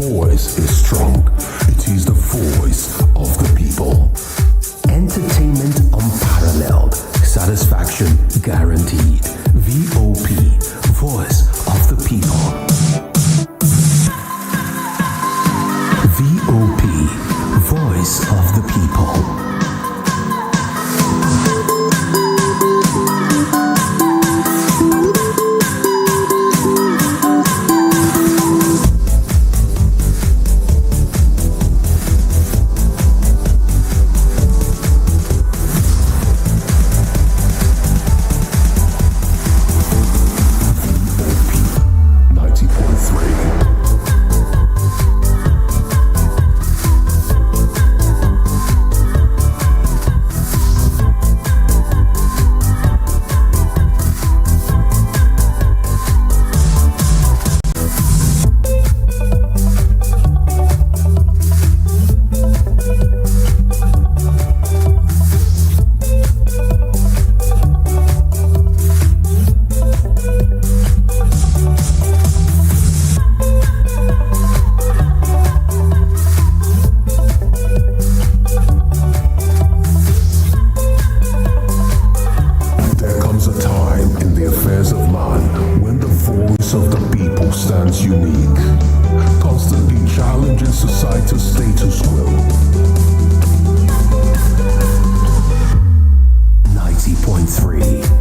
voice is strong. It is the voice of the people stands unique, constantly challenging society's status quo. 90.3.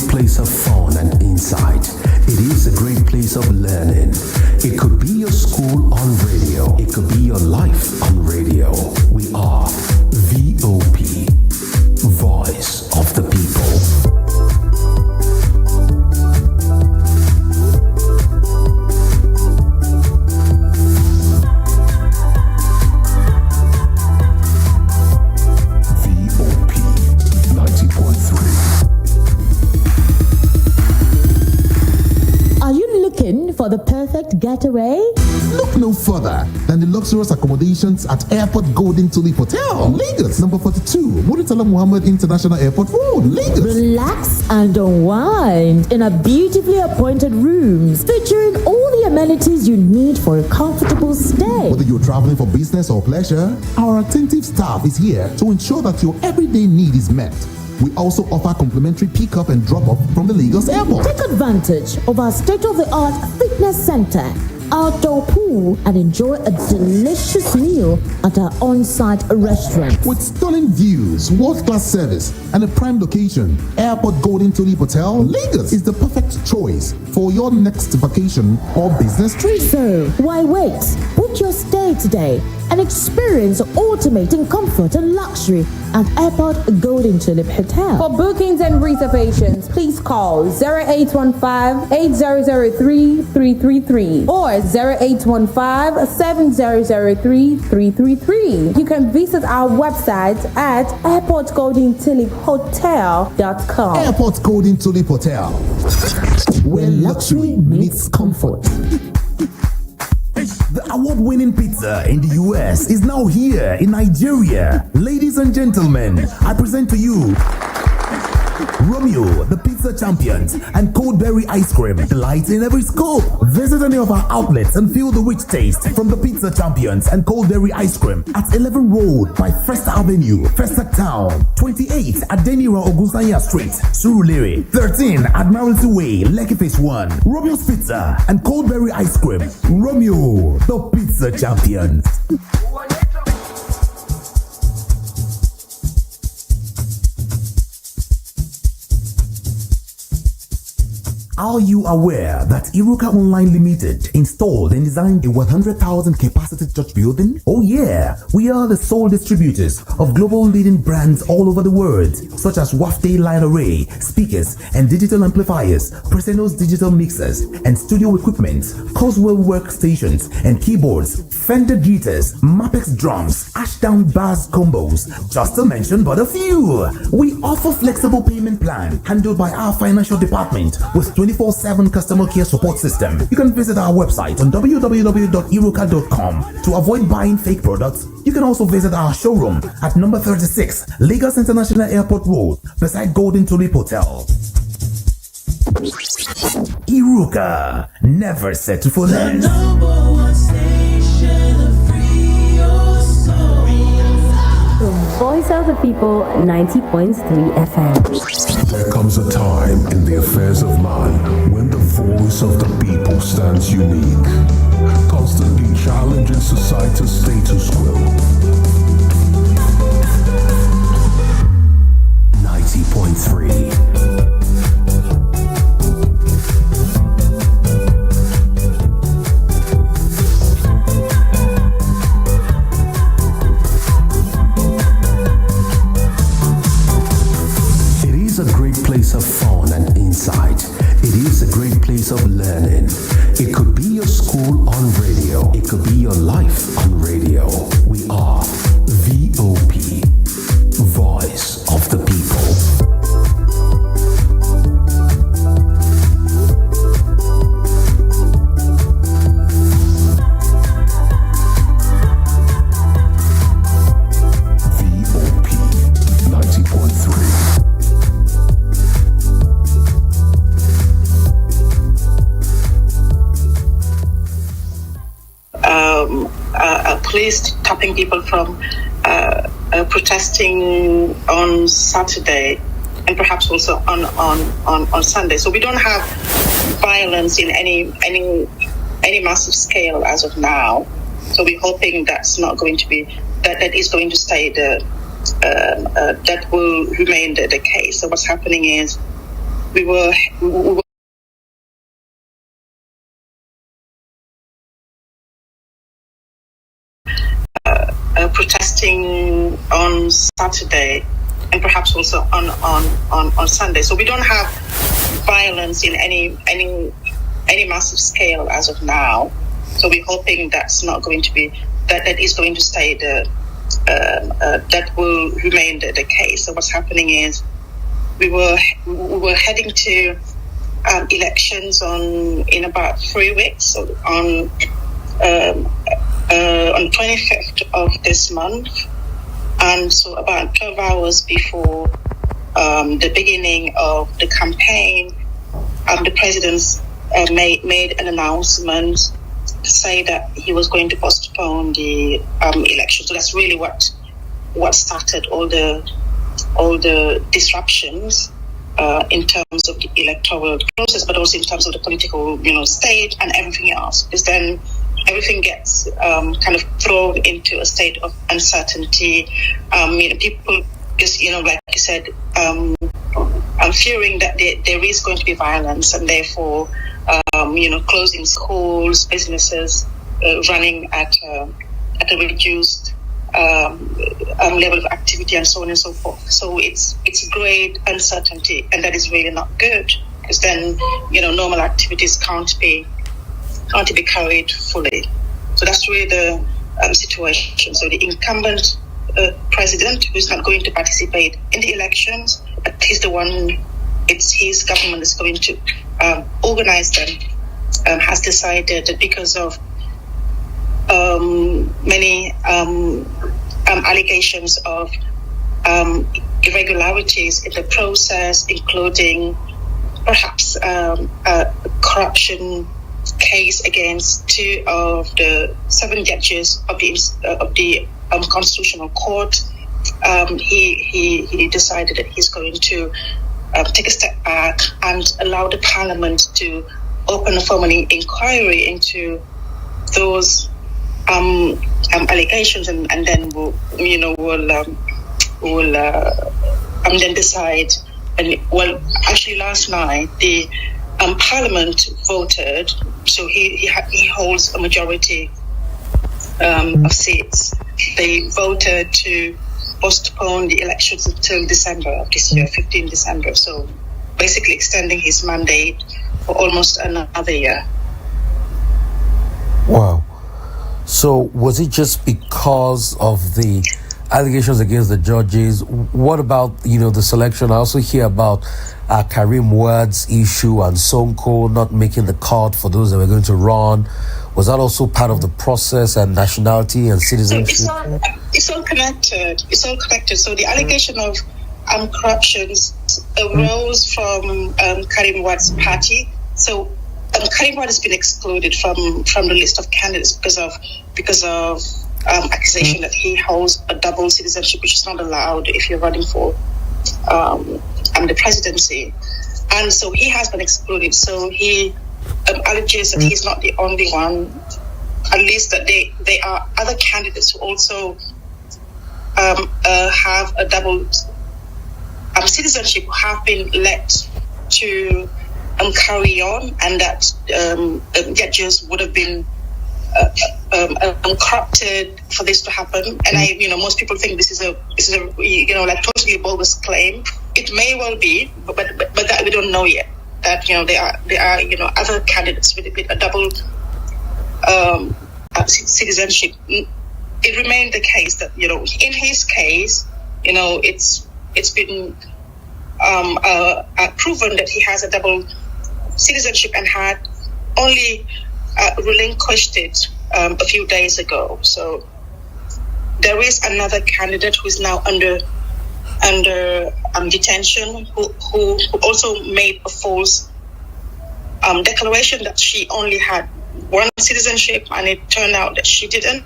Place of fun and insight. It is a great place of learning. It could be your school on radio. It could be your life on radio. We are VOP, Voice of the People. For the perfect getaway? Look no further than the luxurious accommodations at Airport Golden Tulip Hotel, Lagos, number 42, Muritala Muhammad International Airport Road, Lagos. Relax and unwind in a beautifully appointed rooms featuring all the amenities you need for a comfortable stay. Whether you're traveling for business or pleasure, our attentive staff is here to ensure that your everyday need is met. We also offer complimentary pick-up and drop-off from the Lagos airport. Take advantage of our state-of-the-art fitness center, outdoor pool, and enjoy a delicious meal at our on-site restaurant. With stunning views, world-class service, and a prime location, Airport Golden Tulip Hotel, Lagos is the perfect choice for your next vacation or business trip. So, why wait? Book your stay today and experience ultimate in comfort and luxury at Airport Golden Tulip Hotel. For bookings and reservations, please call 0815-8003-333 or 0815-7003-333. You can visit our website at airportgoldentuliphotel.com. Airport Golden Tulip Hotel, where luxury meets comfort. The award-winning pizza in the US is now here in Nigeria. Ladies and gentlemen, I present to you Romeo, the pizza champions, and cold berry ice cream. Delight in every scoop. Visit any of our outlets and feel the rich taste from the pizza champions and cold berry ice cream at 11 Road by First Avenue, Festac Town, 28 at Denira Ogunsanya Street, Surulere, 13 Admiralty Way, Lekki Phase 1. Romeo's Pizza and cold berry ice cream. Romeo, the pizza champions. Are you aware that Iruka Online Limited installed and designed a 100,000 capacity church building? Oh yeah, we are the sole distributors of global leading brands all over the world, such as Wafday Line Array, speakers and digital amplifiers, Preseno's digital mixers and studio equipment, Coswell workstations and keyboards, Fender guitars, Mapex drums, Ashdown bass combos, just to mention but a few. We offer flexible payment plan handled by our financial department with 24/7 customer care support system. You can visit our website on www.iruka.com to avoid buying fake products. You can also visit our showroom at number 36 Lagos International Airport Road beside Golden Tulip Hotel. Iruka, never settle for less. Voice of the People, 90.3 FM. There comes a time in the affairs of man when the voice of the people stands unique, constantly challenging society's status quo. 90.3. Place of fun and insight. It is a great place of learning. It could be your school on radio. It could be your life on radio. We are VOP, Voice of the People. police stopping people from protesting on Saturday and perhaps also on Sunday. So we don't have violence in any massive scale as of now. So we're hoping that's not going to be that is going to stay that will remain the case. So what's happening is we were protesting on Saturday and perhaps also on Sunday. So we don't have violence in any massive scale as of now. So we're hoping that's not going to be that is going to stay that will remain the case. So what's happening is we were heading to elections in about 3 weeks. So on 25th of this month, and so about 12 hours before the beginning of the campaign, the president made an announcement to say that he was going to postpone the election. So that's really what started all the disruptions in terms of the electoral process, but also in terms of the political, state and everything else. Because then everything gets kind of thrown into a state of uncertainty. People just, like you said, I'm fearing that there is going to be violence, and therefore, closing schools, businesses, running at a reduced level of activity, and so on and so forth. So it's great uncertainty, and that is really not good, because then normal activities can't be carried fully. So that's really the situation. So the incumbent president, who's not going to participate in the elections, but he's the one. It's his government is going to organize them. Has decided that because of many allegations of irregularities in the process, including perhaps corruption case against 2 of the 7 judges of the Constitutional Court, he decided that he's going to take a step back and allow the Parliament to open a formal inquiry into those allegations, and then we'll then decide. And actually, last night the Parliament voted, so he holds a majority of seats. They voted to postpone the elections until December of this year, 15 December. So basically extending his mandate for almost another year. Wow. So was it just because of the allegations against the judges? What about, the selection? I also hear about Karim Ward's issue and Sonko not making the cut for those that were going to run. Was that also part of the process, and nationality and citizenship? It's all connected. It's all connected. So the allegation of corruptions arose from Karim Ward's party. So Karim Ward has been excluded from the list of candidates because of accusation that he holds a double citizenship, which is not allowed if you're running for the presidency. And so he has been excluded. So he alleges that he's not the only one, at least that there are other candidates who also have a double citizenship, who have been let to carry on, and that judges would have been corrupted for this to happen. And most people think this is a like totally bogus claim. It may well be, but that we don't know yet. That there are other candidates with a double citizenship. It remained the case that in his case it's been proven that he has a double citizenship and had only relinquished it a few days ago. So there is another candidate who is now under detention, who also made a false declaration that she only had one citizenship, and it turned out that she didn't.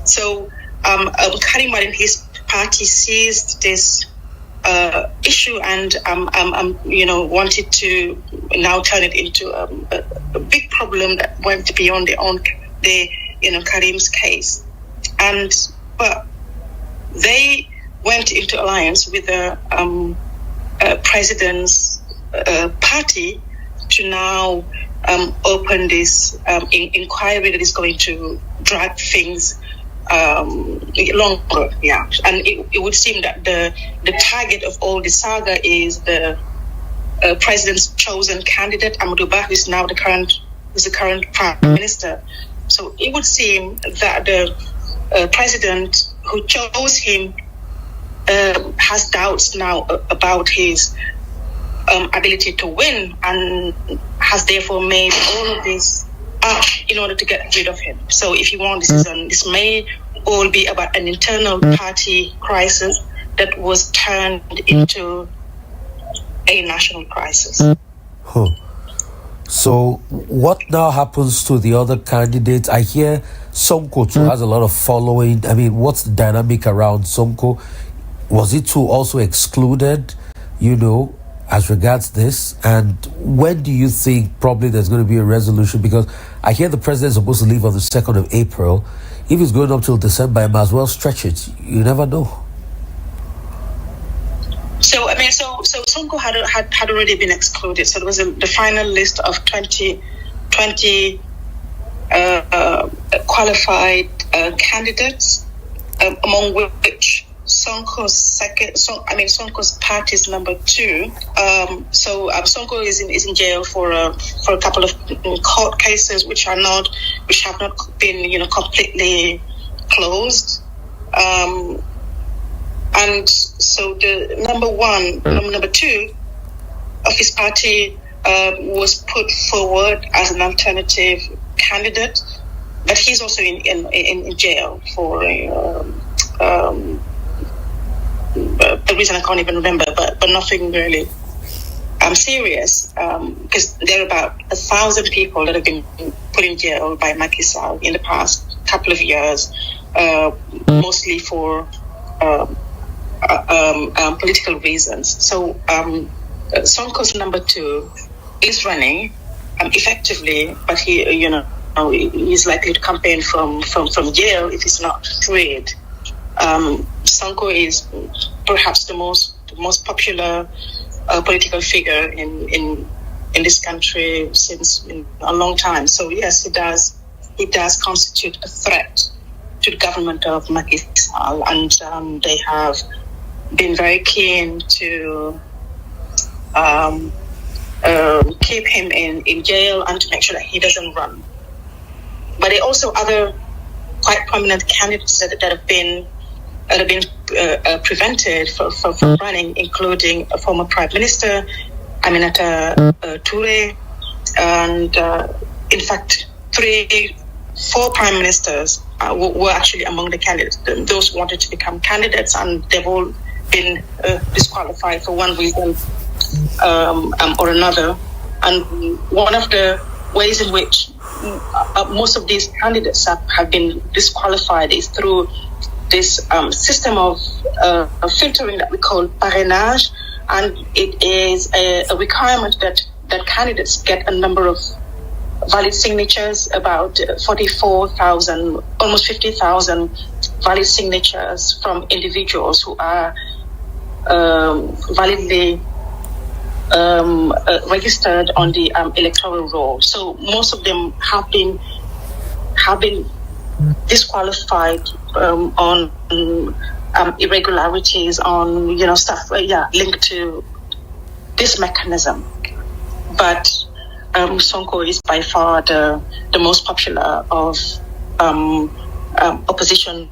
So Karim and his party seized this issue and wanted to now turn it into a big problem that went beyond Karim's case, but they went into alliance with the president's party to now open this inquiry that is going to drag things longer. Yeah, and it would seem that the target of all the saga is the president's chosen candidate, Amadou Ba, who is now the current prime minister. So it would seem that the president who chose him has doubts now about his ability to win, and has therefore made all of this up in order to get rid of him. So if you want, this may all be about an internal party crisis that was turned into a national crisis. Huh. So what now happens to the other candidates? I hear Sonko too has a lot of following. I mean, what's the dynamic around Sonko? Was it too also excluded, as regards this? And when do you think probably there's going to be a resolution? Because I hear the president is supposed to leave on the 2nd of April. If it's going up till December, I might as well stretch it. You never know. So Sonko had already been excluded. So there was the final list of 20 qualified candidates, among which Sonko's party is number 2. Sonko is in jail for a couple of court cases which have not been completely closed. And so the number 2 of his party was put forward as an alternative candidate, but he's also in jail for the reason I can't even remember, but nothing really serious, because there are about 1,000 people that have been put in jail by Macky Sall in the past couple of years, mostly for political reasons. So Sonko's number 2 is running effectively, but he's likely to campaign from jail if he's not freed. Sonko is perhaps the most popular political figure in this country since a long time. So yes, it does constitute a threat to the government of Macky Sall, and they have been very keen to keep him in jail and to make sure that he doesn't run. But there are also other quite prominent candidates that have been prevented from running, including a former Prime Minister, Aminata Toure, and in fact, 4 Prime Ministers were actually among the candidates. Those who wanted to become candidates, and they've all been disqualified for one reason or another. And one of the ways in which most of these candidates have been disqualified is through this system of filtering that we call parrainage, and it is a requirement that candidates get a number of valid signatures, about 44,000, almost 50,000 valid signatures from individuals who are validly registered on the electoral roll. So most of them have been disqualified on irregularities, on stuff linked to this mechanism. But Sonko is by far the most popular of opposition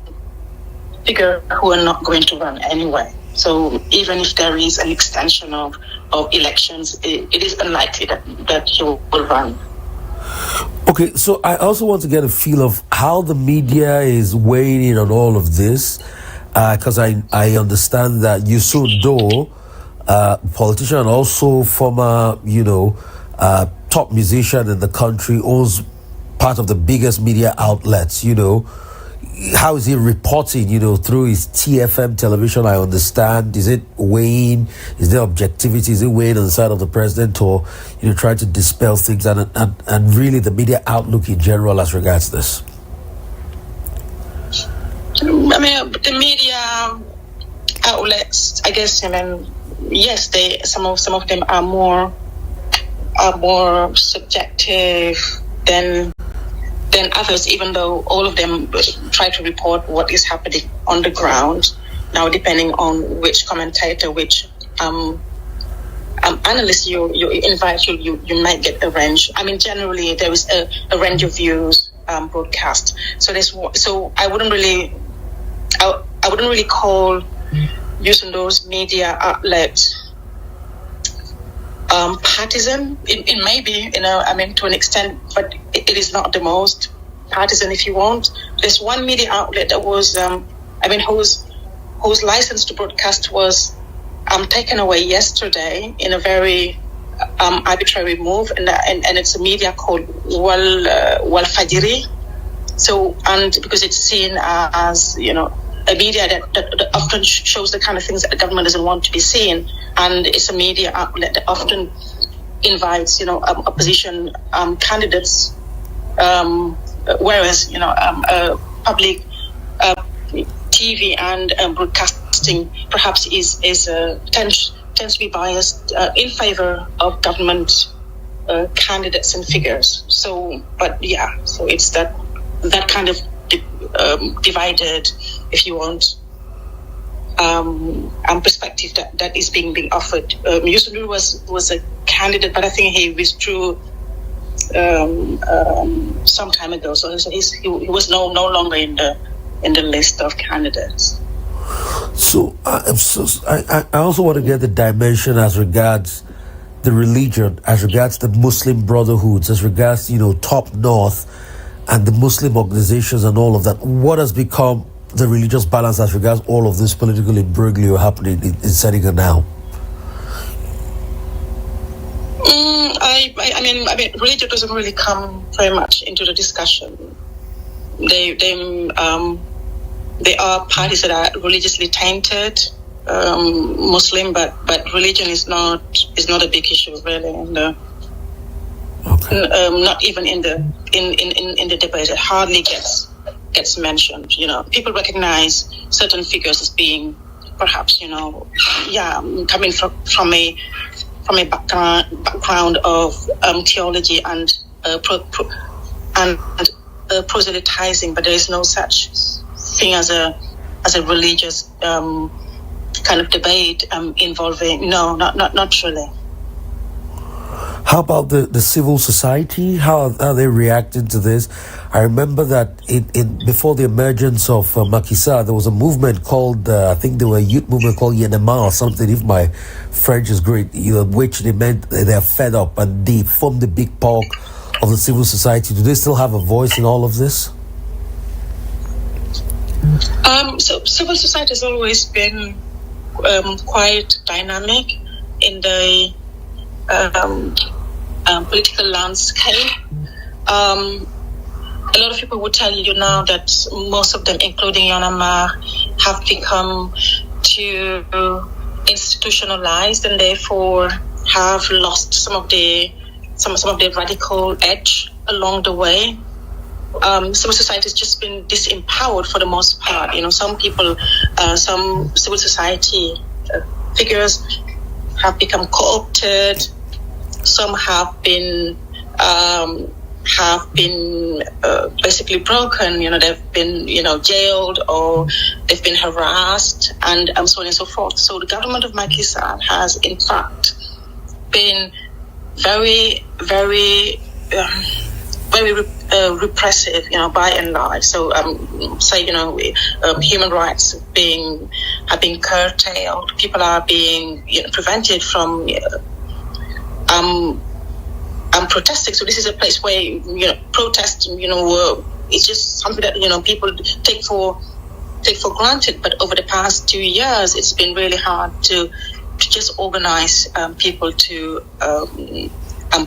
figure who are not going to run anyway. So even if there is an extension of elections, it is unlikely that he will run. Okay, so I also want to get a feel of how the media is weighing in on all of this, because I understand that Yusuf Doe, politician and also former, top musician in the country, owns part of the biggest media outlets, how is he reporting, through his TFM television, I understand? Is it weighing? Is there objectivity? Is it weighing on the side of the president, or, trying to dispel things and really the media outlook in general as regards this? I mean, the media outlets, I guess, yes, some of them are more subjective than others, even though all of them try to report what is happening on the ground. Now, depending on which commentator, which analyst you invite, you might get a range. I mean, generally there is a range of views broadcast. So I wouldn't really call using those media outlets partisan. It may be, to an extent, but it is not the most partisan, if you want. There's one media outlet that was, whose license to broadcast was taken away yesterday in a very arbitrary move, and it's a media called Wal Fajiri. So, and because it's seen as, a media that often shows the kind of things that the government doesn't want to be seen, and it's a media outlet that often invites, opposition candidates, whereas, public TV and broadcasting perhaps tends to be biased in favor of government candidates and figures. So it's that kind of divided, if you want, perspective that is being offered. Yusuf was a candidate, but I think he withdrew some time ago. So he was no longer in the list of candidates. So I also want to get the dimension as regards the religion, as regards the Muslim brotherhoods, as regards Top North and the Muslim organizations and all of that. What has become the religious balance as regards all of this political imbroglio happening in Senegal now? I mean, religion doesn't really come very much into the discussion. They are parties that are religiously tainted, Muslim, but religion is not a big issue really. And, not even in the debate. It hardly gets mentioned. People recognize certain figures as being perhaps coming from a background of theology and proselytizing, but there is no such thing as a religious kind of debate involving. No, not really. How about the civil society? How are they reacting to this? I remember that before the emergence of Macky Sall, there was a movement called, I think there were a youth movement called Yenema or something, if my French is great, which they meant they're fed up and they formed the big bulk of the civil society. Do they still have a voice in all of this? So civil society has always been quite dynamic in the political landscape. A lot of people would tell you now that most of them, including Yonama, have become too institutionalized and therefore have lost some of the radical edge along the way. Civil society has just been disempowered for the most part. Some people, some civil society figures have become co-opted. Some have been basically broken. They've been jailed or they've been harassed and so on and so forth. So the government of Macky Sall has in fact been very, very, very repressive, by and large. So human rights have been curtailed. People are being prevented from protesting. So this is a place where protest it's just something that people take for granted. But over the past 2 years, it's been really hard to just organize people to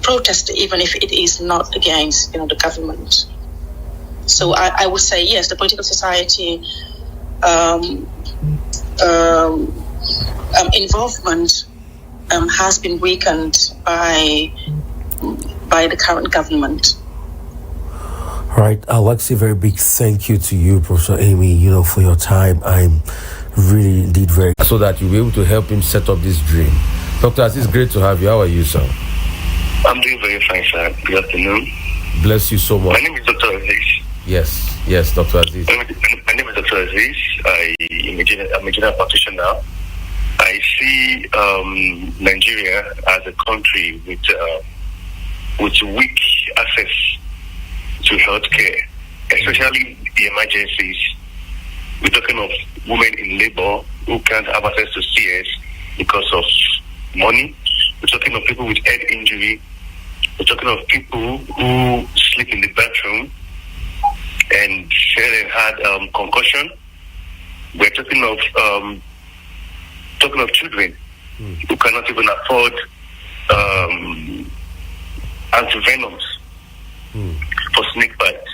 protest, even if it is not against the government. So I would say, yes, the political society involvement has been weakened by the current government. All right, I'd like to say a very big thank you to you, Professor Amy, for your time. I'm really indeed very so that you'll be able to help him set up this dream. Dr. Aziz, great to have you. How are you, sir? I'm doing very fine, sir. Good afternoon. Bless you so much. My name is Dr. Aziz. Yes, Dr. Aziz. My name is Dr. Aziz. I'm a general practitioner. I see Nigeria as a country with weak access to healthcare, especially the emergencies. We're talking of women in labor who can't have access to CS because of money. We're talking of people with head injury. We're talking of people who sleep in the bathroom and said they had concussion. We're talking of children who cannot even afford antivenoms for snake bites.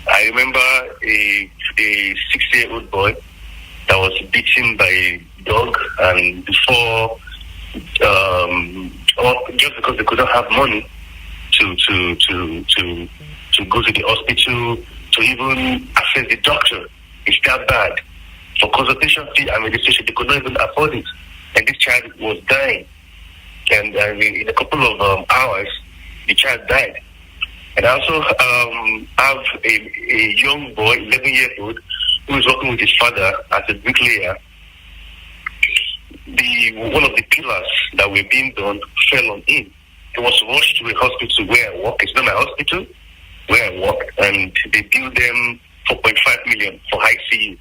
I remember a 6-year-old boy that was beaten by a dog, and before just because they couldn't have money to go to the hospital to even access the doctor, it's that bad. For consultation fee and medication, they could not even afford it, and this child was dying. And in a couple of hours, the child died. And I also have a young boy, 11-year-old, who is working with his father as a bricklayer. One of the pillars that were being done fell on him. He was rushed to a hospital where I work. It's not my hospital, where I work, and they billed them 4.5 million for ICU.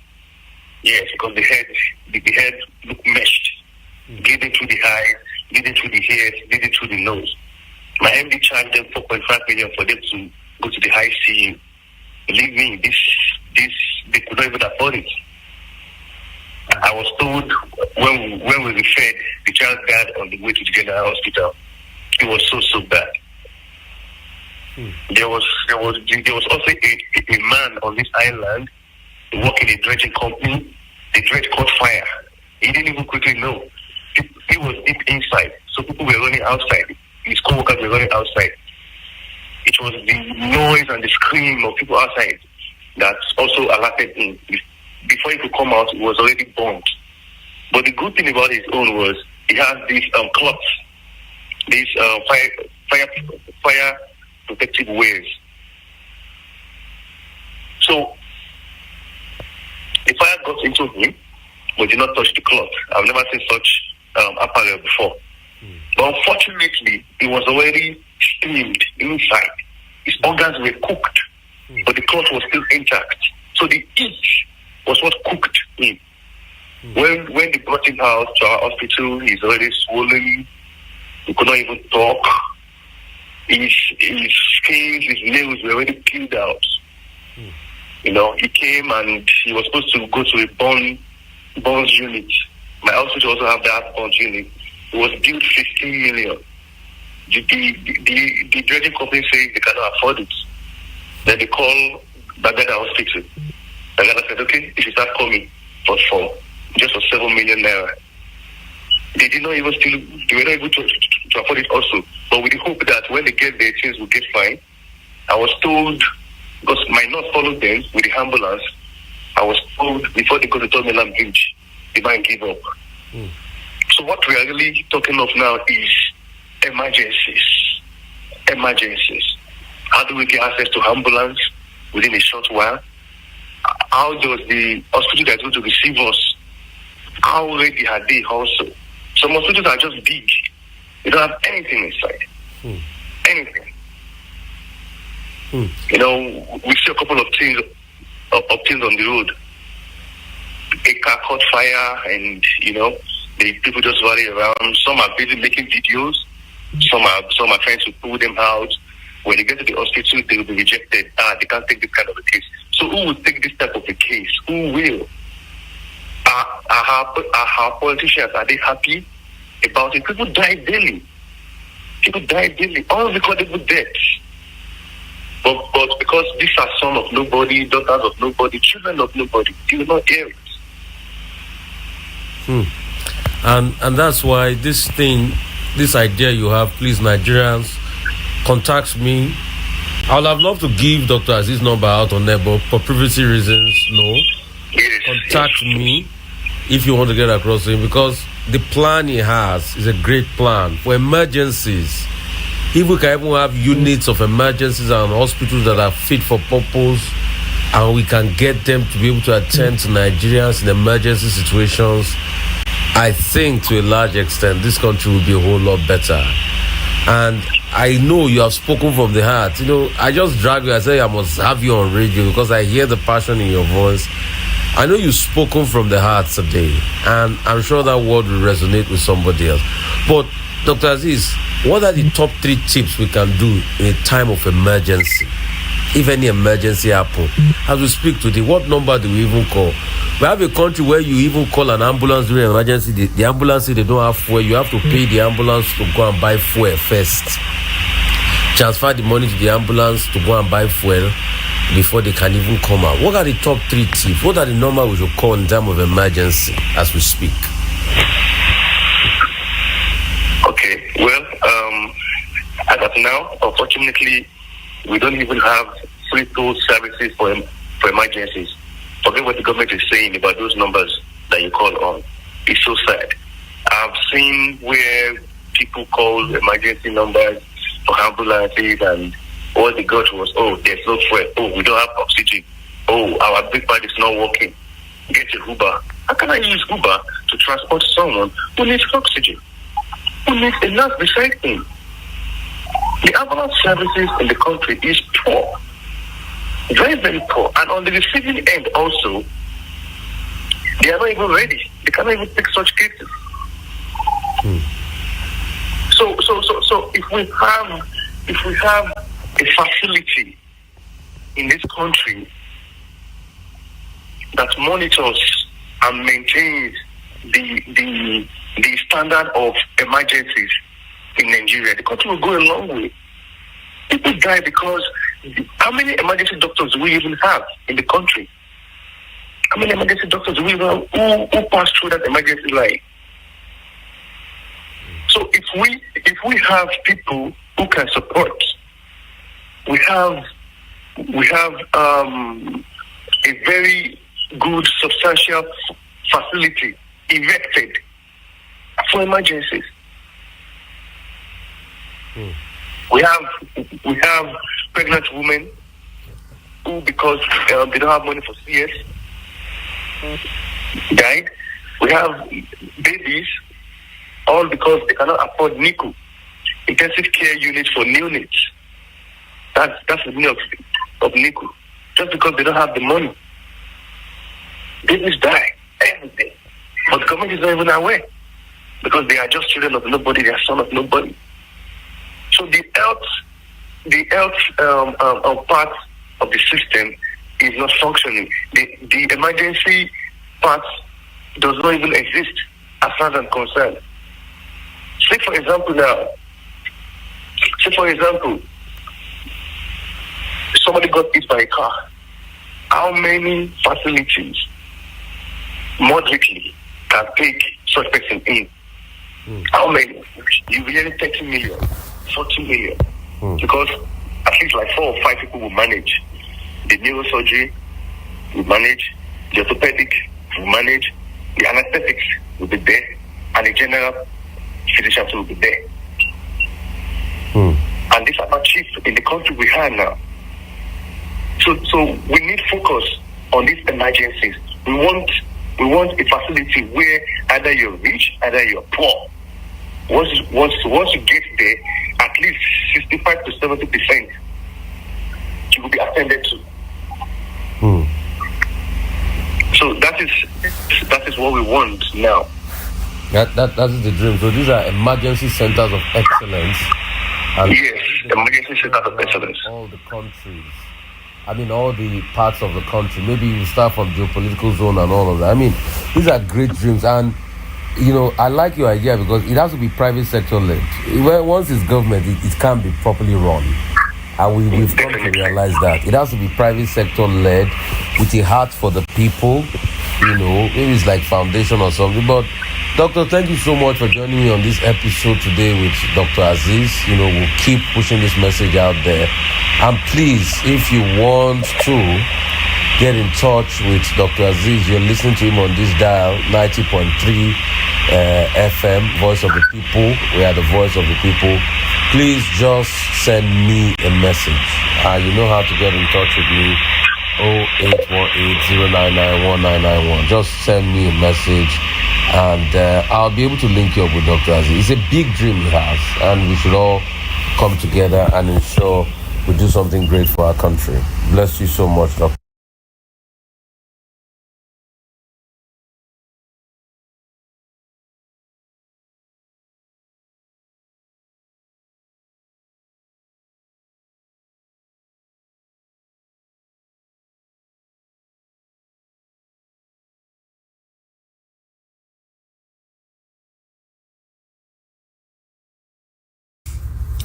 Yes, because the head looked meshed, bleeding through the eyes, bleeding through the ears, bleeding through the nose. My MD charged them 4.5 million for them to go to the ICU. Believe me, they could not even afford it. I was told when we referred, the child died on the way to the general hospital. It was so bad. There was also a man on this island working in a dredging company. The dredge caught fire. He didn't even quickly know. He was deep inside, so people were running outside. His co-workers were running outside. It was the noise and the scream of people outside that also alerted him. Before he could come out, he was already burned. But the good thing about his own was he has these cloths, these fire protective wears. So the fire got into him, but did not touch the cloth. I've never seen such apparel before. But unfortunately, he was already steamed inside. His organs were cooked, but the cloth was still intact. So the heat was what cooked him. When they brought him out to our hospital, he's already swollen. He could not even talk. His skin, his nails were already peeled out. He came and he was supposed to go to a burns unit. My hospital also have that burns unit. It was billed 15 million. The dredging company says they cannot afford it. Then they call Bagada Hospital. Bagada said, okay, if you start coming for 7 million naira. They did not even they were not able to afford it also. But with the hope that when they get there, things will get fine. I was told, because my nurse followed them with the ambulance, I was told before they go to Tomiland Bridge, they might give up. So what we are really talking of now is emergencies. How do we get access to ambulance within a short while? How does the hospital that's going to receive us, how ready are they also? Some hospitals are just big. They don't have anything inside. Anything. We see a couple of things on the road. A car caught fire and, the people just rally around. Some are busy making videos. Some are trying to pull them out. When they get to the hospital, they will be rejected. They can't take this kind of a case. So who will take this type of a case? Who will? Are politicians, are they happy about it? People die daily. All because they put deaths. But But because these are sons of nobody, daughters of nobody, children of nobody, you will not hear it. And that's why this idea you have, please, Nigerians, contact me. I would have loved to give Dr. Aziz's number out on there, but for privacy reasons, no. Yes, contact me if you want to get across to him, because the plan he has is a great plan for emergencies. If we can even have units of emergencies and hospitals that are fit for purpose, and we can get them to be able to attend to Nigerians in emergency situations, I think to a large extent this country will be a whole lot better. And I know you have spoken from the heart. I just drag you. I say I must have you on radio because I hear the passion in your voice. I know you've spoken from the heart today, and I'm sure that word will resonate with somebody else. But Dr. Aziz, what are the top 3 tips we can do in a time of emergency? If any emergency happens, as we speak today, what number do we even call? We have a country where you even call an ambulance during an emergency. The ambulance, if they don't have fuel, you have to pay the ambulance to go and buy fuel first. Transfer the money to the ambulance to go and buy fuel before they can even come out. What are the top 3 tips? What are the numbers we should call in time of emergency as we speak? Okay, well, as of now, unfortunately, we don't even have free tool services for emergencies. Forget what the government is saying about those numbers that you call on. It's so sad. I've seen where people call emergency numbers for ambulances, and all they got was, there's no fuel. We don't have oxygen. Our big bag is not working. Get a Uber. How can I use Uber to transport someone who needs oxygen? Who needs a nurse beside him? The ambulance services in the country is poor. Very, very poor. And on the receiving end also, they are not even ready. They cannot even take such cases. So if we have a facility in this country that monitors and maintains the standard of emergencies in Nigeria, the country will go a long way. People die because how many emergency doctors do we even have in the country? How many emergency doctors do we have who pass through that emergency line? So if we have people who can support, we have a very good substantial facility erected for emergencies. We have pregnant women who, because they don't have money for CS, died. We have babies, all because they cannot afford NICU, intensive care units for neonates. That's the meaning of NICU. Just because they don't have the money. Babies die every day. But the government is not even aware. Because they are just children of nobody, they are sons of nobody. So the health part of the system is not functioning. The emergency part does not even exist as far as I'm concerned. Say for example, somebody got hit by a car. How many facilities moderately can take such person in? How many? You will hear 30 million, 40 million. Because at least like 4 or 5 people will manage. The neurosurgery will manage, the orthopedic will manage, the anesthetics will be there, and the general physicians will be there. And these are not cheap in the country we have now. So we need focus on these emergencies. We want a facility where either you're rich, either you're poor. Once you get there, at least 65 to 70%, you will be attended to. So that is what we want now. That is the dream. So these are emergency centers of excellence. And yes, emergency centers of excellence. All the countries. I mean, all the parts of the country. Maybe you start from geopolitical zone and all of that. I mean, these are great dreams. And, I like your idea because it has to be private sector led. Once it's government, it can't be properly run. And we've come to realize that it has to be private sector led with a heart for the people. Maybe it's like foundation or something. But Doctor, thank you so much for joining me on this episode today with Dr. Aziz. We'll keep pushing this message out there. And please, if you want to get in touch with Dr. Aziz, you're listening to him on this dial, 90.3 FM, Voice of the People. We are the voice of the people. Please just send me a message. You know how to get in touch with me, 0818-099-1991. Just send me a message and I'll be able to link you up with Dr. Aziz. It's a big dream he has, and we should all come together and ensure we do something great for our country. Bless you so much, Doctor.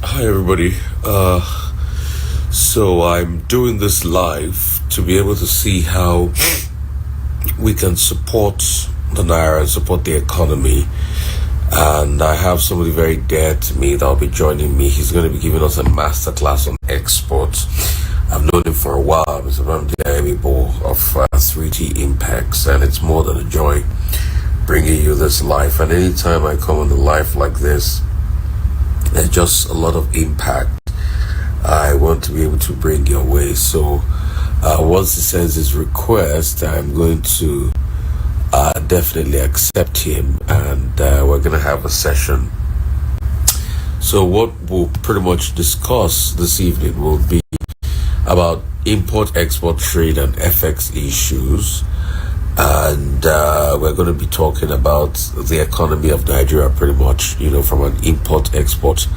Hi everybody. So I'm doing this live to be able to see how we can support the Naira and support the economy. And I have somebody very dear to me that will be joining me. He's going to be giving us a masterclass on exports. I've known him for a while. Mr. Ramdi Amibo of 3T Impacts, and it's more than a joy bringing you this live. And anytime I come on the live like this, there's just a lot of impact I want to be able to bring your way. So once he sends his request, I'm going to definitely accept him, and we're going to have a session. So what we'll pretty much discuss this evening will be about import-export trade and FX issues. And we're going to be talking about the economy of Nigeria pretty much, from an import-export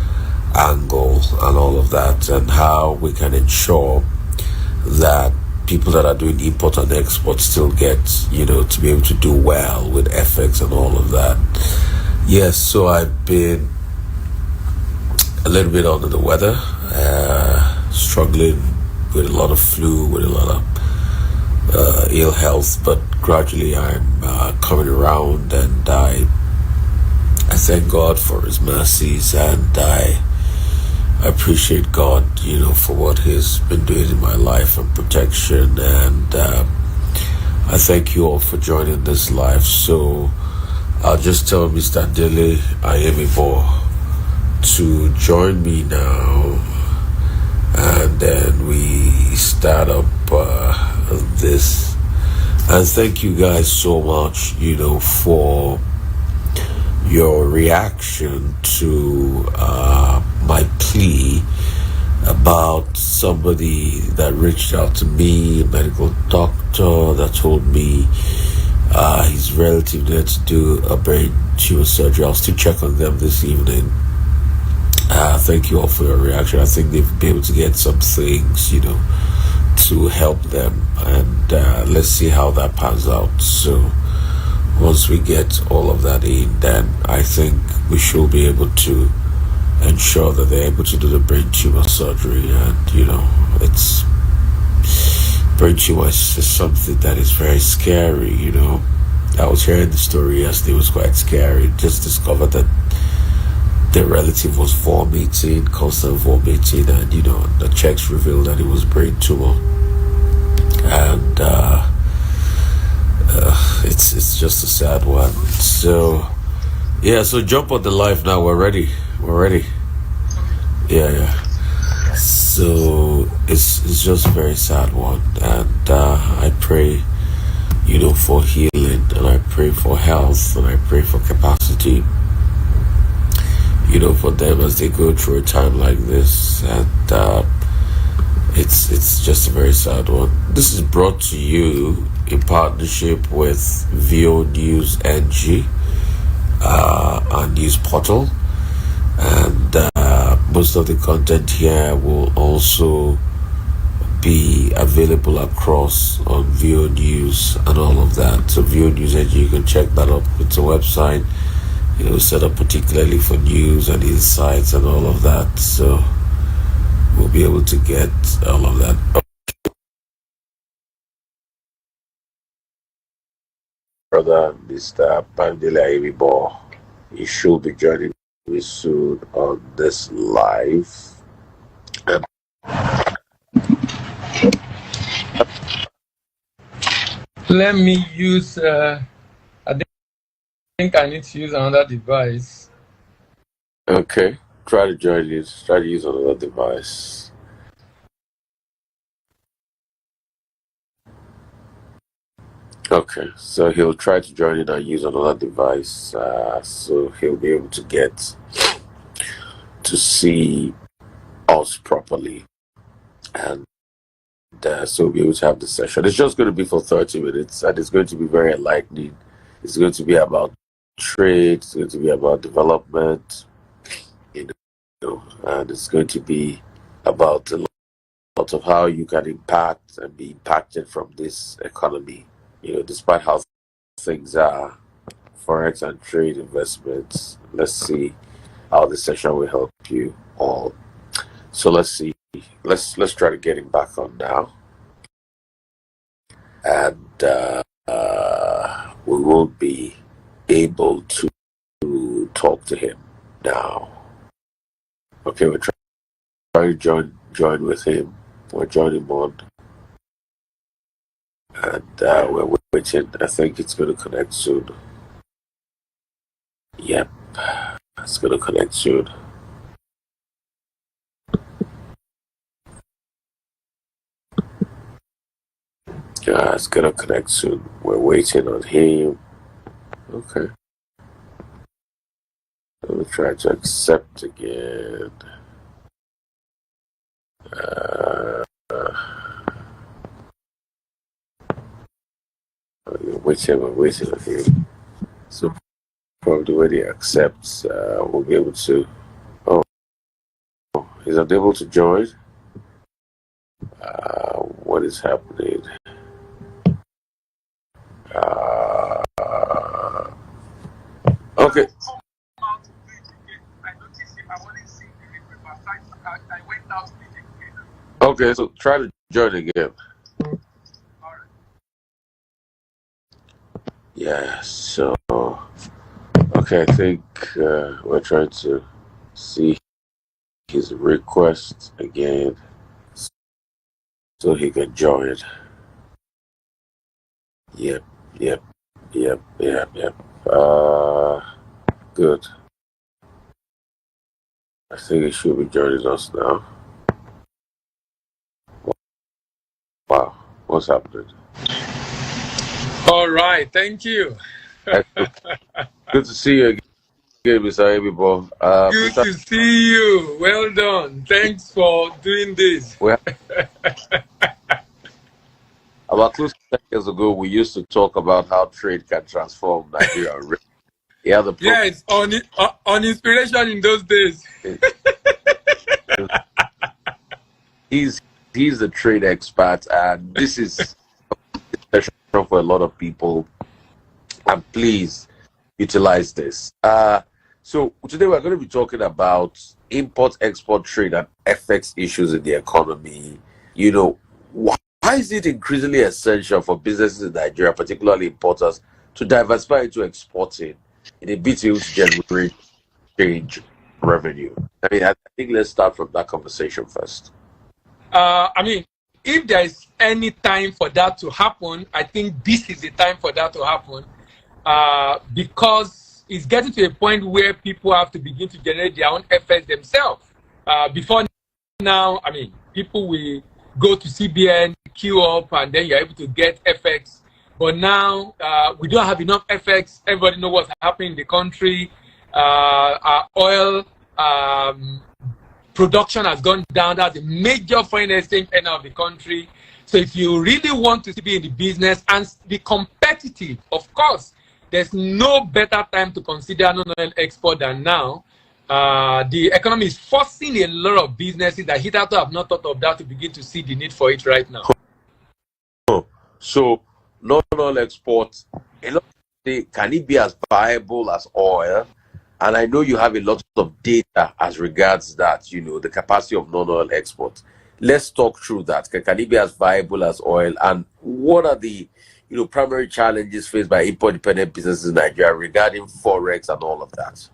angle and all of that, and how we can ensure that people that are doing import and export still get, to be able to do well with FX and all of that. Yes, so I've been a little bit under the weather, struggling with a lot of flu, with a lot of ill health, but gradually I'm coming around, and I thank God for His mercies, and I appreciate God, for what He's been doing in my life and protection, and I thank you all for joining this live. So I'll just tell Mr. Dele Ayemibo to join me now, and then we start up this. And thank you guys so much, for your reaction to my plea about somebody that reached out to me, a medical doctor that told me his relative needed to do a brain tumor surgery. I'll still check on them this evening. Thank you all for your reaction. I think they've been able to get some things, to help them, and let's see how that pans out. So once we get all of that in, then I think we should be able to ensure that they're able to do the brain tumor surgery. And it's brain tumor is something that is very scary. I was hearing the story yesterday. It was quite scary. Just discovered that the relative was vomiting, constant vomiting, and the checks revealed that it was brain tumor. And it's just a sad one. So so jump on the live now. We're ready. Yeah. So it's just a very sad one, and I pray for healing, and I pray for health, and I pray for capacity, for them as they go through a time like this. And it's just a very sad one. This is brought to you in partnership with VO News NG, our news portal, and most of the content here will also be available across on VO News and all of that. So VO News NG, you can check that up. It's a website, set up particularly for news and insights and all of that. So we'll be able to get all of that. Brother Mr. Bandele Aimibo, he should be joining me soon on this live. Let me use, I think I need to use another device. Okay, try to join it. Try to use another device. Okay, so he'll try to join it and use another device, so he'll be able to get to see us properly, and so we'll be able to have the session. It's just going to be for 30 minutes, and it's going to be very enlightening. It's going to be about trade. It's going to be about development, and it's going to be about a lot of how you can impact and be impacted from this economy. Despite how things are, forex and trade investments. Let's see how this session will help you all. So let's see. Let's try to get him back on now, and we will be able to talk to him now. Okay, we're trying to join with him. We're joining on, and we're waiting. I think it's going to connect soon. Yep, it's going to connect soon. It's going to connect soon. We're waiting on him. Okay. Let me try to accept again. We're waiting on him. So probably when he accepts, we'll be able to. Oh, he's unable to join. What is happening? Okay. Okay, so try to join again. Yeah, so okay, I think we're trying to see his request again so he can join. Yep. Good. I think he should be joining us now. Wow, what's happening? All right, thank you. Good to see you again, Mr. Abibo. Good to see you. Well done. Thanks for doing this. About close to 10 years ago, we used to talk about how trade can transform Nigeria. Yes, on inspiration in those days. He's the trade expert, and this is a session for a lot of people. And please utilize this. So today we're going to be talking about import-export trade and FX issues in the economy. Why is it increasingly essential for businesses in Nigeria, particularly importers, to diversify into exporting in a bid to generate change revenue? I think let's start from that conversation first. If there is any time for that to happen, I think this is the time for that to happen, because it's getting to a point where people have to begin to generate their own FX themselves. Before now, people will go to CBN, queue up, and then you're able to get FX. But now we don't have enough FX. Everybody knows what's happening in the country. Our oil production has gone down. That's a major foreign exchange earner of the country. So if you really want to be in the business and be competitive, of course, there's no better time to consider non-oil export than now. The economy is forcing a lot of businesses that hitherto have not thought of that to begin to see the need for it right now. So non-oil export, can it be as viable as oil? And I know you have a lot of data as regards that, the capacity of non-oil export. Let's talk through that. Can it be as viable as oil? And what are the, primary challenges faced by import-dependent businesses in Nigeria regarding forex and all of that?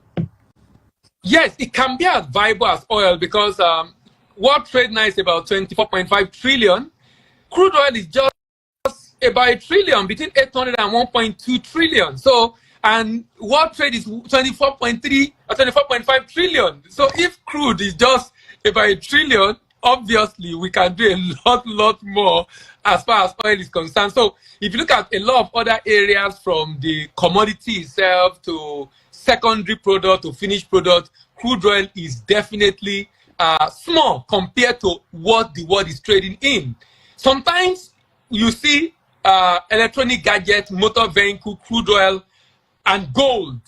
Yes, it can be as viable as oil because world trade now is about 24.5 trillion. Crude oil is just about a trillion, between 800 and 1.2 trillion. So, and world trade is 24.3 or 24.5 trillion. So if crude is just about a trillion, obviously we can do a lot more as far as oil is concerned. So if you look at a lot of other areas, from the commodity itself to secondary product to finished product, crude oil is definitely small compared to what the world is trading in. Sometimes you see electronic gadgets, motor vehicle, crude oil, and gold.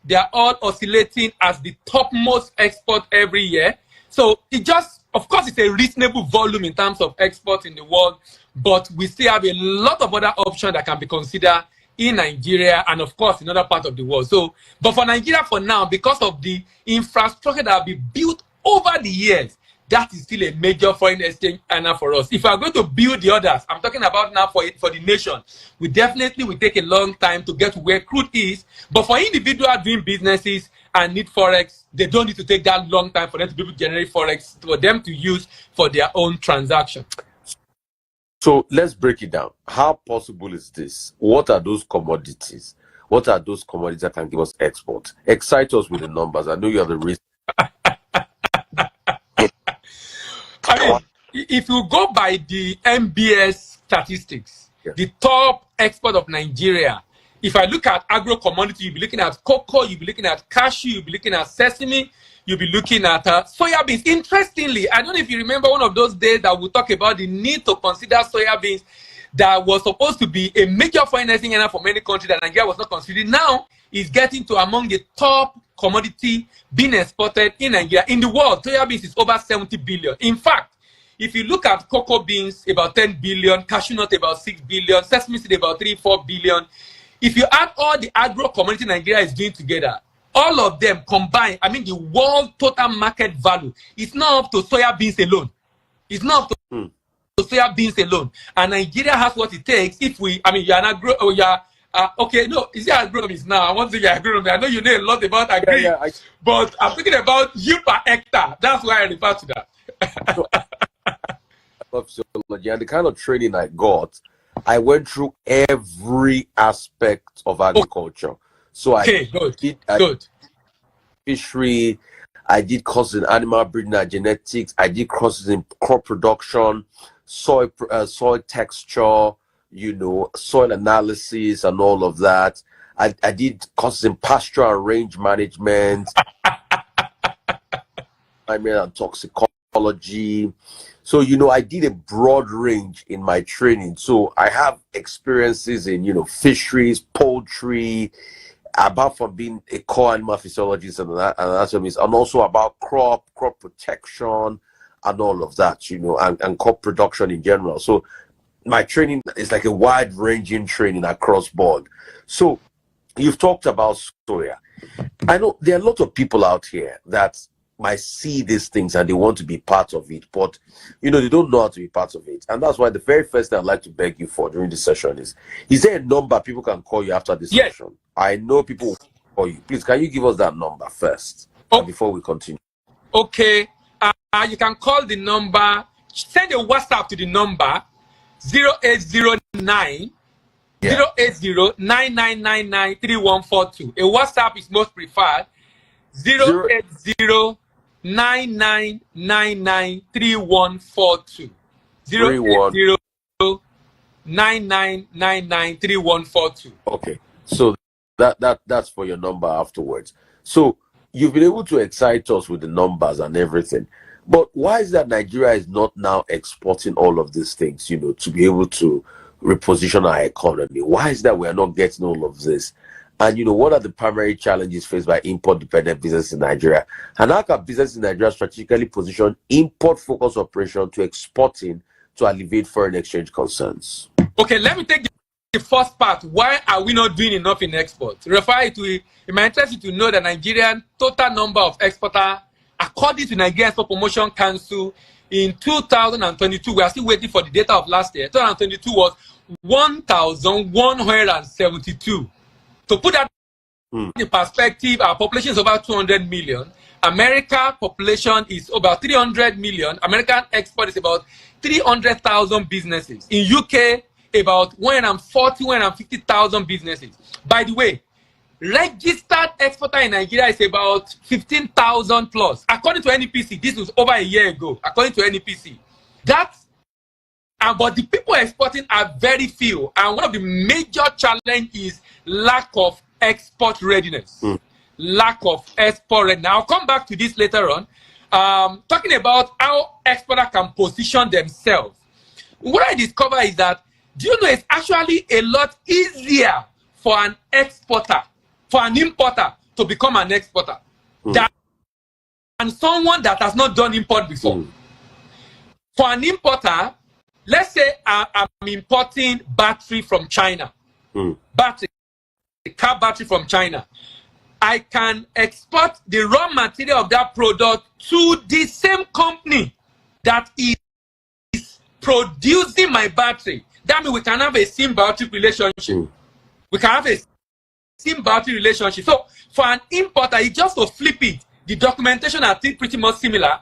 They are all oscillating as the topmost export every year. So it just, of course, it's a reasonable volume in terms of exports in the world, but we still have a lot of other options that can be considered in Nigeria and, of course, in other parts of the world. So, but for Nigeria for now, because of the infrastructure that will be built over the years, that is still a major foreign exchange earner for us. If we are going to build the others, I'm talking about now for the nation, we definitely will take a long time to get to where crude is. But for individuals doing businesses and need forex, they don't need to take that long time for them to be able to generate forex for them to use for their own transaction. So let's break it down. How possible is this? What are those commodities? What are those commodities that can give us export? Excite us with the numbers. I know you are the risk. I mean, if you go by the MBS statistics, the top export of Nigeria, if I look at agro commodity, you'll be looking at cocoa, you'll be looking at cashew, you'll be looking at sesame, you'll be looking at soya beans. Interestingly, I don't know if you remember one of those days that we talk about the need to consider soya beans, that was supposed to be a major foreign exchange earner for many countries that Nigeria was not considering. Now is getting to among the top commodity being exported in Nigeria. In the world, soya beans is over 70 billion. In fact, if you look at cocoa beans, about 10 billion, cashew nut about 6 billion, sesame seed about 3-4 billion. If you add all the agro commodity Nigeria is doing together, all of them combined, I mean, the world total market value is not up to soya beans alone. It's not up to soya beans alone. And Nigeria has what it takes. If we, I mean, you're an agro, or you're, okay, no, is it agronomist now? I want to say you're agronomist. I know you know a lot about agri, but I'm thinking about yield per hectare. That's why I refer to that. I love physiology, and the kind of training I got, I went through every aspect of agriculture. So I did fishery, I did courses in animal breeding and genetics, I did courses in crop production, soil texture, soil analysis and all of that. I did courses in pastoral and range management, and toxicology. So, I did a broad range in my training. So I have experiences in, fisheries, poultry, apart from being a core animal physiologist and anatomist, and also about crop protection and all of that, and crop production in general. So my training is like a wide-ranging training across board. So you've talked about soya. I know there are a lot of people out here that might see these things and they want to be part of it, but they don't know how to be part of it. And that's why the very first thing I'd like to beg you for during this session is there a number people can call you after this session? I know people will call you. Please, can you give us that number first before we continue? Okay. You can call the number, send a WhatsApp to the number 0809 080-9999-3142. A WhatsApp is most preferred. 080-9999-3142. 080-9999-3142. Okay, so that's for your number afterwards. So you've been able to excite us with the numbers and everything, but why is that Nigeria is not now exporting all of these things, to be able to reposition our economy? Why is that we are not getting all of this? And what are the primary challenges faced by import-dependent business in Nigeria? And how can business in Nigeria strategically position import-focused operation to exporting to alleviate foreign exchange concerns? Okay, let me take the first part. Why are we not doing enough in export? Rufai, it might interest you to know the Nigerian total number of exporters, according to Nigerian Export Promotion Council, in 2022, we are still waiting for the data of last year. 2022 was 1,172. To put that in perspective, our population is over 200 million. America population is about 300 million. American export is about 300,000 businesses. In UK, about 150,000 businesses. By the way, registered exporter in Nigeria is about 15,000 plus. According to NEPC, this was over a year ago. According to NEPC, but the people exporting are very few, and one of the major challenges is lack of export readiness. Lack of export readiness. Now, I'll come back to this later on. Talking about how exporters can position themselves. What I discover is that, do you know, it's actually a lot easier for an exporter, for an importer to become an exporter than someone that has not done import before. For an importer, let's say I'm importing battery from China, car battery from China. I can export the raw material of that product to the same company that is producing my battery. That means we can have a symbiotic relationship. We can have a symbiotic relationship. So for an importer, it's just to flip it. The documentation are still pretty much similar.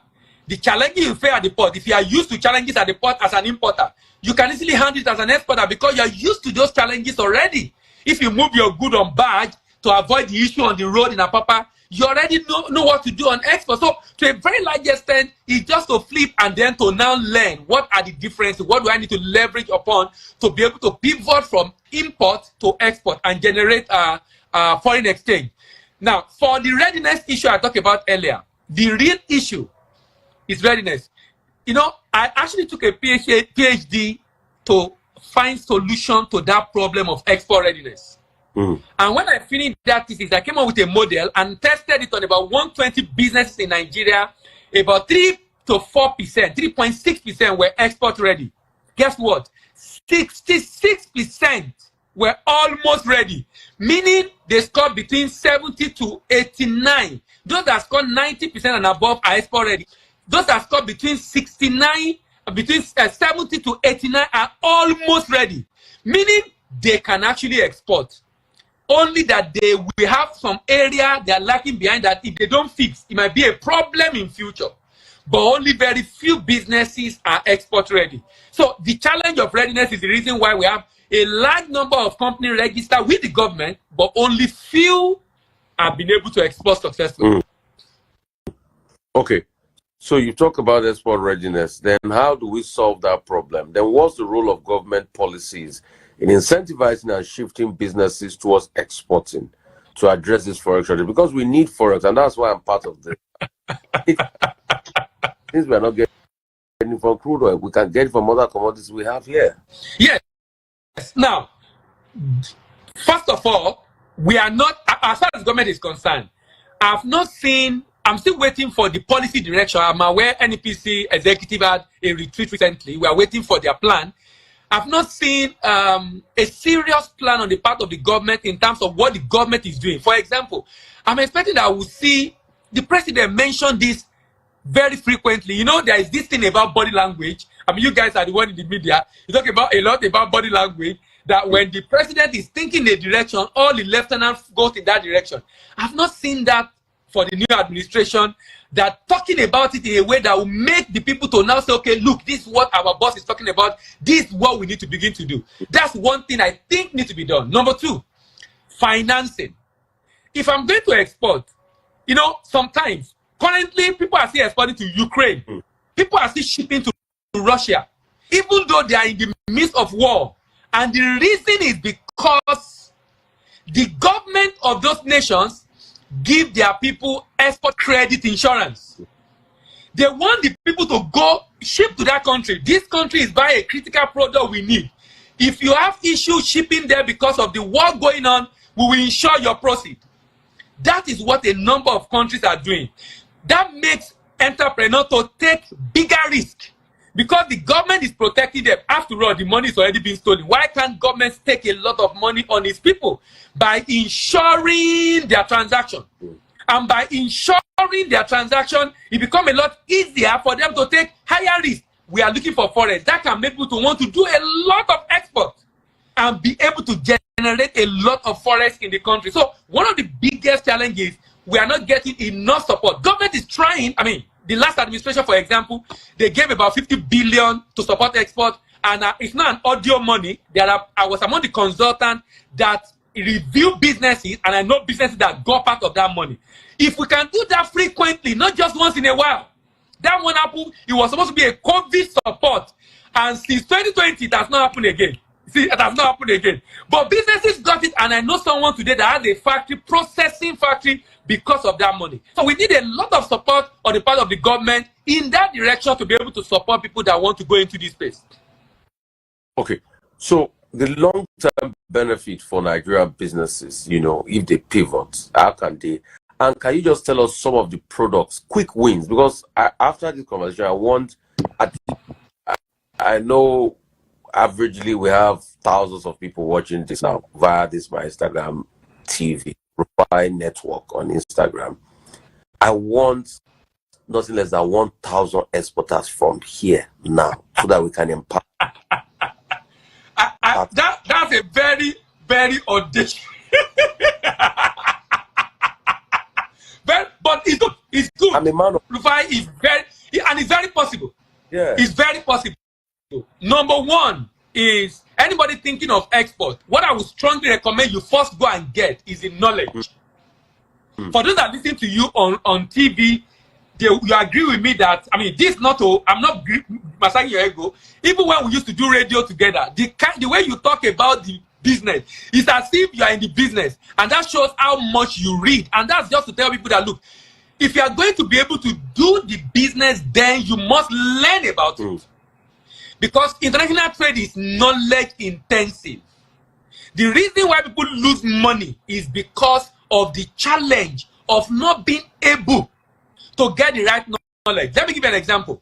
The challenges you face at the port, if you are used to challenges at the port as an importer, you can easily handle it as an exporter because you are used to those challenges already. If you move your good on barge to avoid the issue on the road in Apapa, you already know what to do on export. So to a very large extent, it's just to flip and then to now learn what are the differences, what do I need to leverage upon to be able to pivot from import to export and generate foreign exchange. Now, for the readiness issue I talked about earlier, the real issue is readiness. You know, I actually took a PhD to find solution to that problem of export readiness. And when I finished that thesis, I came up with a model and tested it on about 120 businesses in Nigeria. About 3 to 4%, 3.6% were export ready. Guess what? 66% were almost ready, meaning they scored between 70 to 89. Those that scored 90% and above are export ready. Those that scored between 70 to 89 are almost ready, meaning they can actually export. Only that they will have some area they are lacking behind that if they don't fix, it might be a problem in future. But only very few businesses are export ready. So the challenge of readiness is the reason why we have a large number of companies registered with the government, but only few have been able to export successfully. Okay. So you talk about export readiness. Then how do we solve that problem? Then what's the role of government policies in incentivizing and shifting businesses towards exporting to address this forex shortage? Because we need forex, and that's why I'm part of this. Since we are not getting from crude oil, we can get it from other commodities we have here. Yes. Now, first of all, we are not, as far as government is concerned, I've not seen, I'm still waiting for the policy direction. I'm aware NEPC executive had a retreat recently. We are waiting for their plan. I've not seen a serious plan on the part of the government in terms of what the government is doing. For example, I'm expecting that we'll see the president mention this very frequently. You know, there is this thing about body language. I mean, you guys are the one in the media. You talk about a lot about body language, that when the president is thinking a direction, all the lieutenants go in that direction. I've not seen that for the new administration, that talking about it in a way that will make the people to now say, okay, look, this is what our boss is talking about. This is what we need to begin to do. That's one thing I think needs to be done. Number two, financing. If I'm going to export, you know, sometimes, currently, people are still exporting to Ukraine. People are still shipping to Russia, even though they are in the midst of war. And the reason is because the government of those nations give their people export credit insurance. They want the people to go ship to that country. This country is buying a critical product we need. If you have issues shipping there because of the war going on, we will insure your proceed. That is what a number of countries are doing. That makes entrepreneurs to take bigger risk. Because the government is protecting them. After all, the money is already being stolen. Why can't government take a lot of money on its people? By insuring their transaction. And by insuring their transaction, it becomes a lot easier for them to take higher risk. We are looking for forex. That can make people to want to do a lot of export and be able to generate a lot of forex in the country. So one of the biggest challenges, we are not getting enough support. Government is trying. I mean, the last administration, for example, they gave about 50 billion to support export, and it's not an audio money. I was among the consultants that review businesses, and I know businesses that got part of that money. If we can do that frequently, not just once in a while, that one happened. It was supposed to be a COVID support, and since 2020, it has not happened again. See, it has not happened again. But businesses got it, and I know someone today that has a factory, processing factory, because of that money. So we need a lot of support on the part of the government in that direction to be able to support people that want to go into this space. Okay, so the long-term benefit for Nigerian businesses, if they pivot, how can they? And can you just tell us some of the products, quick wins? Because after this conversation, I know averagely we have thousands of people watching this now via my Instagram TV, Rufai network on Instagram. I want nothing less than 1,000 exporters from here now so that we can empower. That's a very, very audacious. But it's good. It's good. I'm a man of Rufai is it's very possible. Yeah. It's very possible. Number one is anybody thinking of export, what I would strongly recommend you first go and get is the knowledge. For those that listen to you on TV, you agree with me that, I mean, I'm not massaging your ego. Even when we used to do radio together, the way you talk about the business is as if you are in the business, and that shows how much you read. And that's just to tell people that, look, if you are going to be able to do the business, then you must learn about it. Because international trade is knowledge intensive. The reason why people lose money is because of the challenge of not being able to get the right knowledge. Let me give you an example.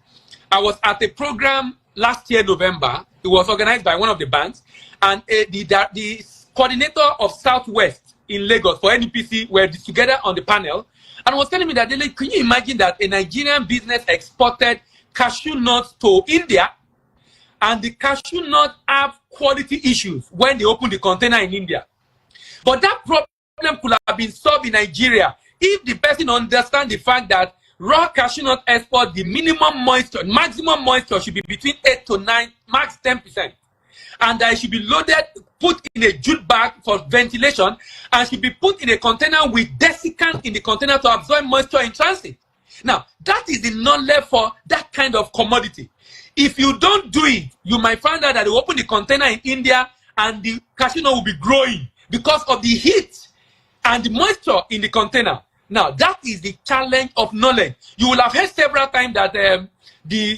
I was at a program last year, November. It was organized by one of the banks, and the coordinator of Southwest in Lagos for NEPC were together on the panel, and was telling me that, can you imagine that a Nigerian business exported cashew nuts to India, and the cashew nuts have quality issues when they open the container in India? But that problem could have been solved in Nigeria if the person understands the fact that raw cashew nut export, the maximum moisture should be between 8 to 9, max 10%. And that it should be loaded, put in a jute bag for ventilation, and should be put in a container with desiccant in the container to absorb moisture in transit. Now, that is the knowledge for that kind of commodity. If you don't do it, you might find out that they open the container in India and the cashew nut will be growing because of the heat and the moisture in the container. Now, that is the challenge of knowledge. You will have heard several times that the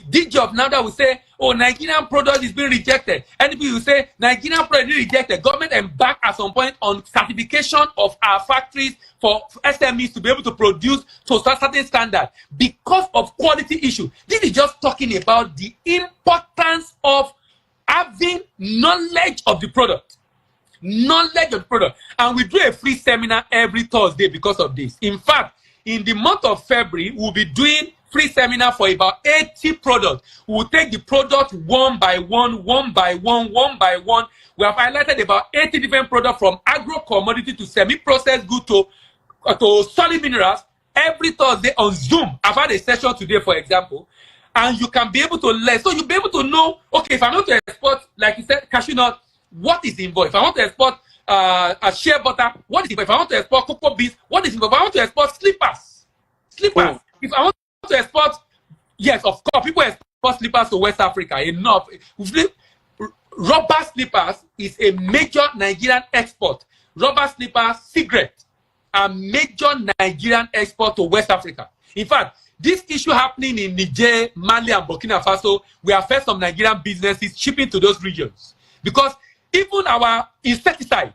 DJ of NAFDA will say, oh, Nigerian product is being rejected. And people will say, Nigerian product is rejected. Government embarked at some point on certification of our factories for SMEs to be able to produce to a certain standard because of quality issue. This is just talking about the importance of having knowledge of the product. Knowledge of the product. And we do a free seminar every Thursday because of this. In fact, in the month of February, we'll be doing free seminar for about 80 products. We'll take the product one by one. We have highlighted about 80 different products from agro commodity to semi-processed good to solid minerals every Thursday on Zoom. I've had a session today, for example, and you can be able to learn. So you'll be able to know, okay, if I want to export, like you said, cashew nut, what is involved? If I want to export a shea butter, what is involved? If I want to export cocoa beans, what is involved? If I want to export slippers. If I want to export, yes, of course, people export slippers to West Africa. Enough. Rubber slippers is a major Nigerian export. Rubber slippers, cigarettes, are major Nigerian export to West Africa. In fact, this issue happening in Niger, Mali, and Burkina Faso, we have first some Nigerian businesses shipping to those regions. Because even our insecticide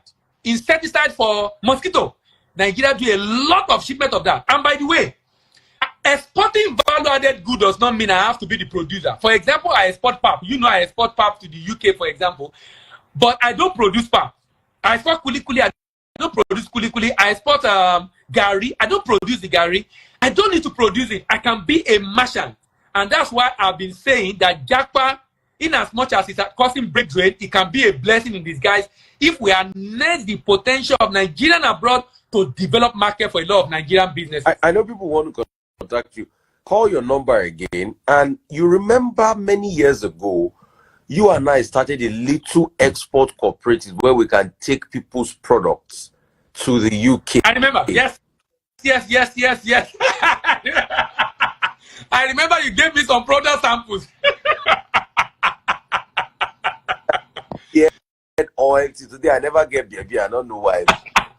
for mosquito, Nigeria do a lot of shipment of that. And by the way, exporting value-added good does not mean I have to be the producer. For example, I export pap. You know I export pap to the UK, for example. But I don't produce pap. I export kuli-kuli. I don't produce kuli-kuli. I export gari. I don't produce the gari. I don't need to produce it. I can be a merchant. And that's why I've been saying that Japa, in as much as it's causing break trade, it can be a blessing in disguise if we harness the potential of Nigerian abroad to develop market for a lot of Nigerian businesses. I know people want to contact you. Call your number again. And you remember many years ago, you and I started a little export cooperative where we can take people's products to the UK. I remember. Yes. I remember you gave me some product samples. Yeah, oil. Today I never get baby. I don't know why.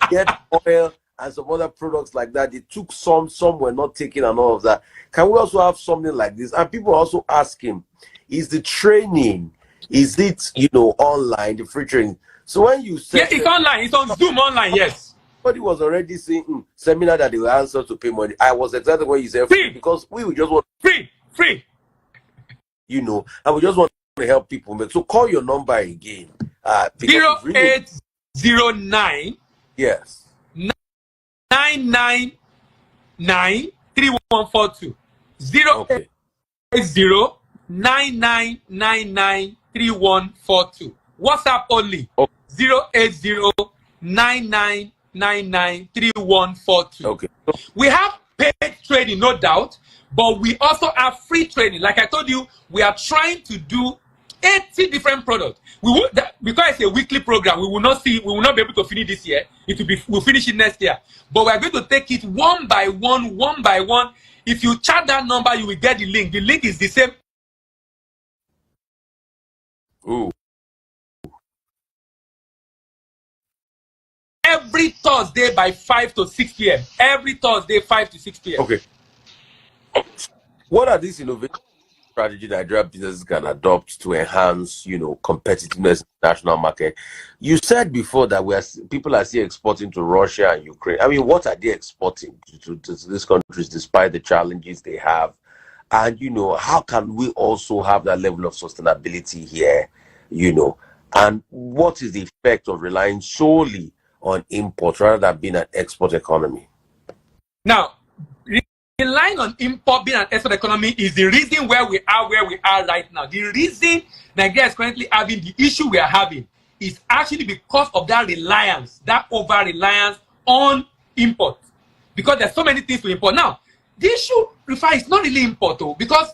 Get oil and some other products like that. They took some were not taken and all of that. Can we also have something like this? And people also ask him, is the training, is it, online, the free training? So when you say yes, it's online, it's on Zoom online, yes. Somebody was already saying seminar that they will answer to pay money. I was exactly what you said, free, because we would just want free, and we just want to help people. So call your number again. 0809 yes 999 3142 080 9999 3142. WhatsApp only. 080 9999 3142. Okay. We have paid training, no doubt, but we also have free training. Like I told you, we are trying to do 80 different products. Because it's a weekly program, we will not be able to finish this year. We'll finish it next year. But we're going to take it one by one. If you chat that number, you will get the link. The link is the same. Ooh. Every Thursday by 5 to 6 p.m. Every Thursday, 5 to 6 p.m. Okay. What are these innovative strategies that Nigerian businesses can adopt to enhance, competitiveness in the national market? You said before that people are still exporting to Russia and Ukraine. I mean, what are they exporting to these countries despite the challenges they have? And, how can we also have that level of sustainability here, And what is the effect of relying solely on import rather than being an export economy? Now, relying on import being an export economy is the reason where we are right now. The reason Nigeria is currently having the issue we are having is actually because of that reliance, that over-reliance on import. Because there's so many things to import. Now, the issue, Rufai, is not really import, though, because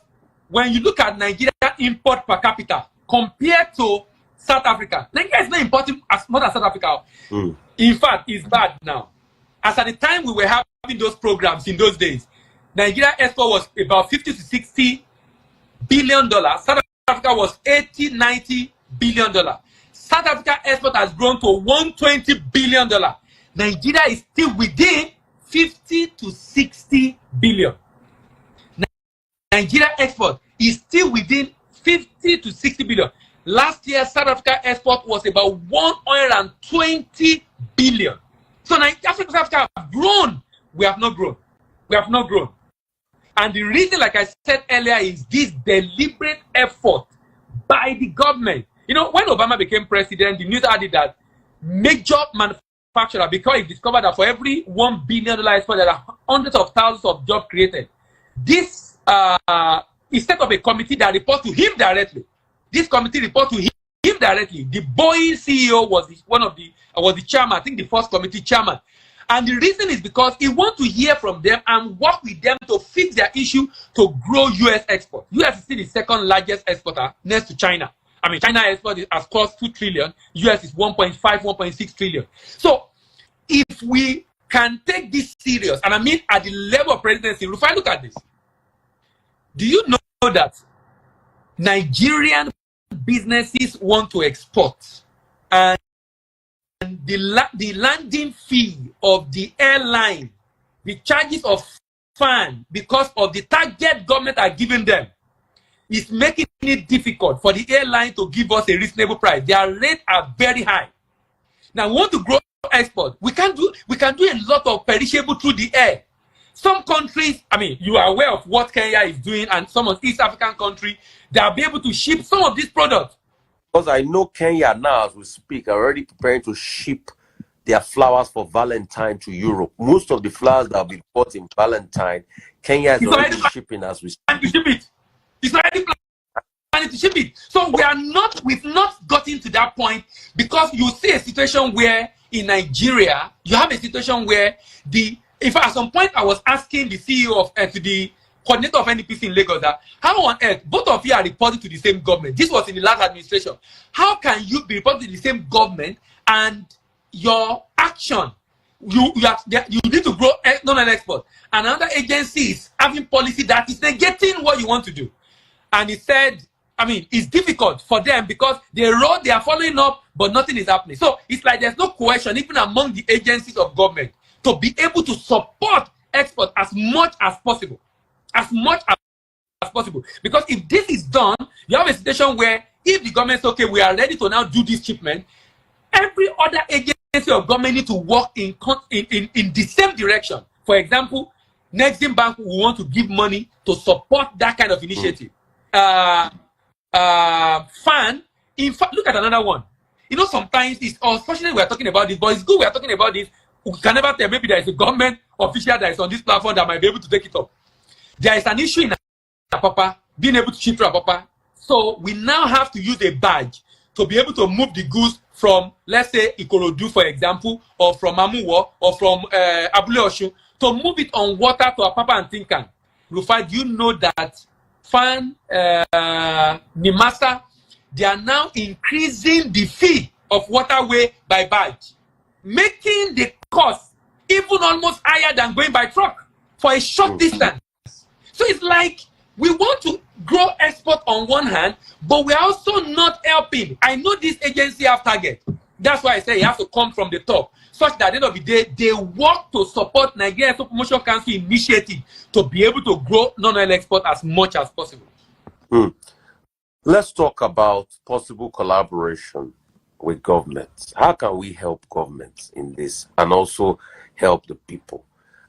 when you look at Nigeria import per capita compared to South Africa, Nigeria is not importing as much as South Africa. In fact, it's bad now. As at the time we were having those programs in those days, Nigeria export was about 50 to 60 billion dollars. South Africa was 80-90 billion dollars. South Africa export has grown to 120 billion dollars. Nigeria is still within 50 to 60 billion. Nigeria export is still within 50 to 60 billion. Last year, South Africa export was about 120 billion. So Africa have grown. We have not grown. And the reason, like I said earlier, is this deliberate effort by the government. When Obama became president, the news added that major manufacturer, because he discovered that for every $1 billion export, there are hundreds of thousands of jobs created. This he set up a committee that reports to him directly. This committee reports to him directly. The Boeing CEO was the chairman, I think the first committee chairman. And the reason is because he wants to hear from them and work with them to fix their issue to grow U.S. export. U.S. is still the second largest exporter next to China. I mean, China export has cost 2 trillion. U.S. is 1.5, 1.6 trillion. So if we can take this serious, and I mean at the level of presidency, Rufai, look at this. Do you know that Nigerian businesses want to export, and the landing fee of the airline, the charges of fan because of the target government are giving them, is making it difficult for the airline to give us a reasonable price. Their rates are very high. Now, we want to grow export. We can do a lot of perishable through the air. Some countries, I mean, you are aware of what Kenya is doing, and some of East African countries, they'll be able to ship some of these products. Because I know Kenya now, as we speak, are already preparing to ship their flowers for Valentine to Europe. Most of the flowers that have been bought in Valentine, Kenya is already shipping as we speak. To ship it. It's already planning to ship it. So we've not gotten to that point, because you see a situation where in Nigeria, you have a situation where if at some point I was asking the CEO of to the coordinator of NDPC in Lagos that how on earth both of you are reporting to the same government? This was in the last administration. How can you be reporting to the same government and your action, you need to grow non-oil export, and another agency is having policy that is negating what you want to do? And he said, I mean, it's difficult for them because they are following up, but nothing is happening. So it's like there's no cohesion even among the agencies of government to be able to support export as much as possible. As much as possible. Because if this is done, you have a situation where if the government says, okay, we are ready to now do this shipment, every other agency of government need to work in the same direction. For example, Nexim Bank will want to give money to support that kind of initiative. FAN, in fact, look at another one. You know, sometimes it's unfortunate we are talking about this, but it's good we are talking about this. We can never tell. Maybe there is a government official that is on this platform that might be able to take it up. There is an issue in Apapa, being able to ship to Apapa. So we now have to use a badge to be able to move the goods from, let's say, Ikorodu, for example, or from Amuwo, or from Abule Oshu, to move it on water to Apapa and Tinkan. Rufai, do you know that FAN, Nimasa, they are now increasing the fee of waterway by badge, making the cost even almost higher than going by truck for a short distance. So it's like we want to grow export on one hand, but we're also not helping. I know this agency have target. That's why I say it has to come from the top, such that at the end of the day, they work to support Nigeria Export Promotion Council initiative to be able to grow non-oil export as much as possible. Let's talk about possible collaboration with governments. How can we help governments in this and also help the people?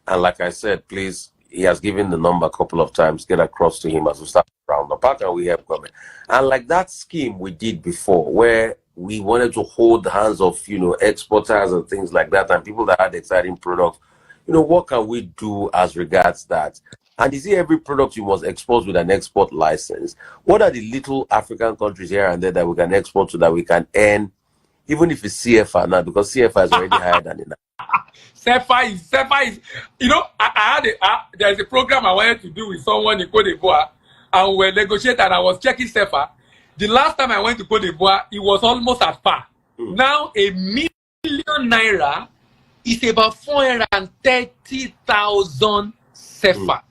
And like I said, please, he has given the number a couple of times, get across to him as we start round up. How can we help government? And like that scheme we did before, where we wanted to hold the hands of, exporters and things like that, and people that had exciting products, what can we do as regards that? And is it every product you must export with an export license? What are the little African countries here and there that we can export to that we can earn, even if it's CFA now, because CFA is already higher than enough? CFA is, there's a program I wanted to do with someone in Cote d'Ivoire, and we were negotiating, and I was checking CFA. The last time I went to Cote d'Ivoire, it was almost at par. Now, ₦1 million is about 430,000 CFA.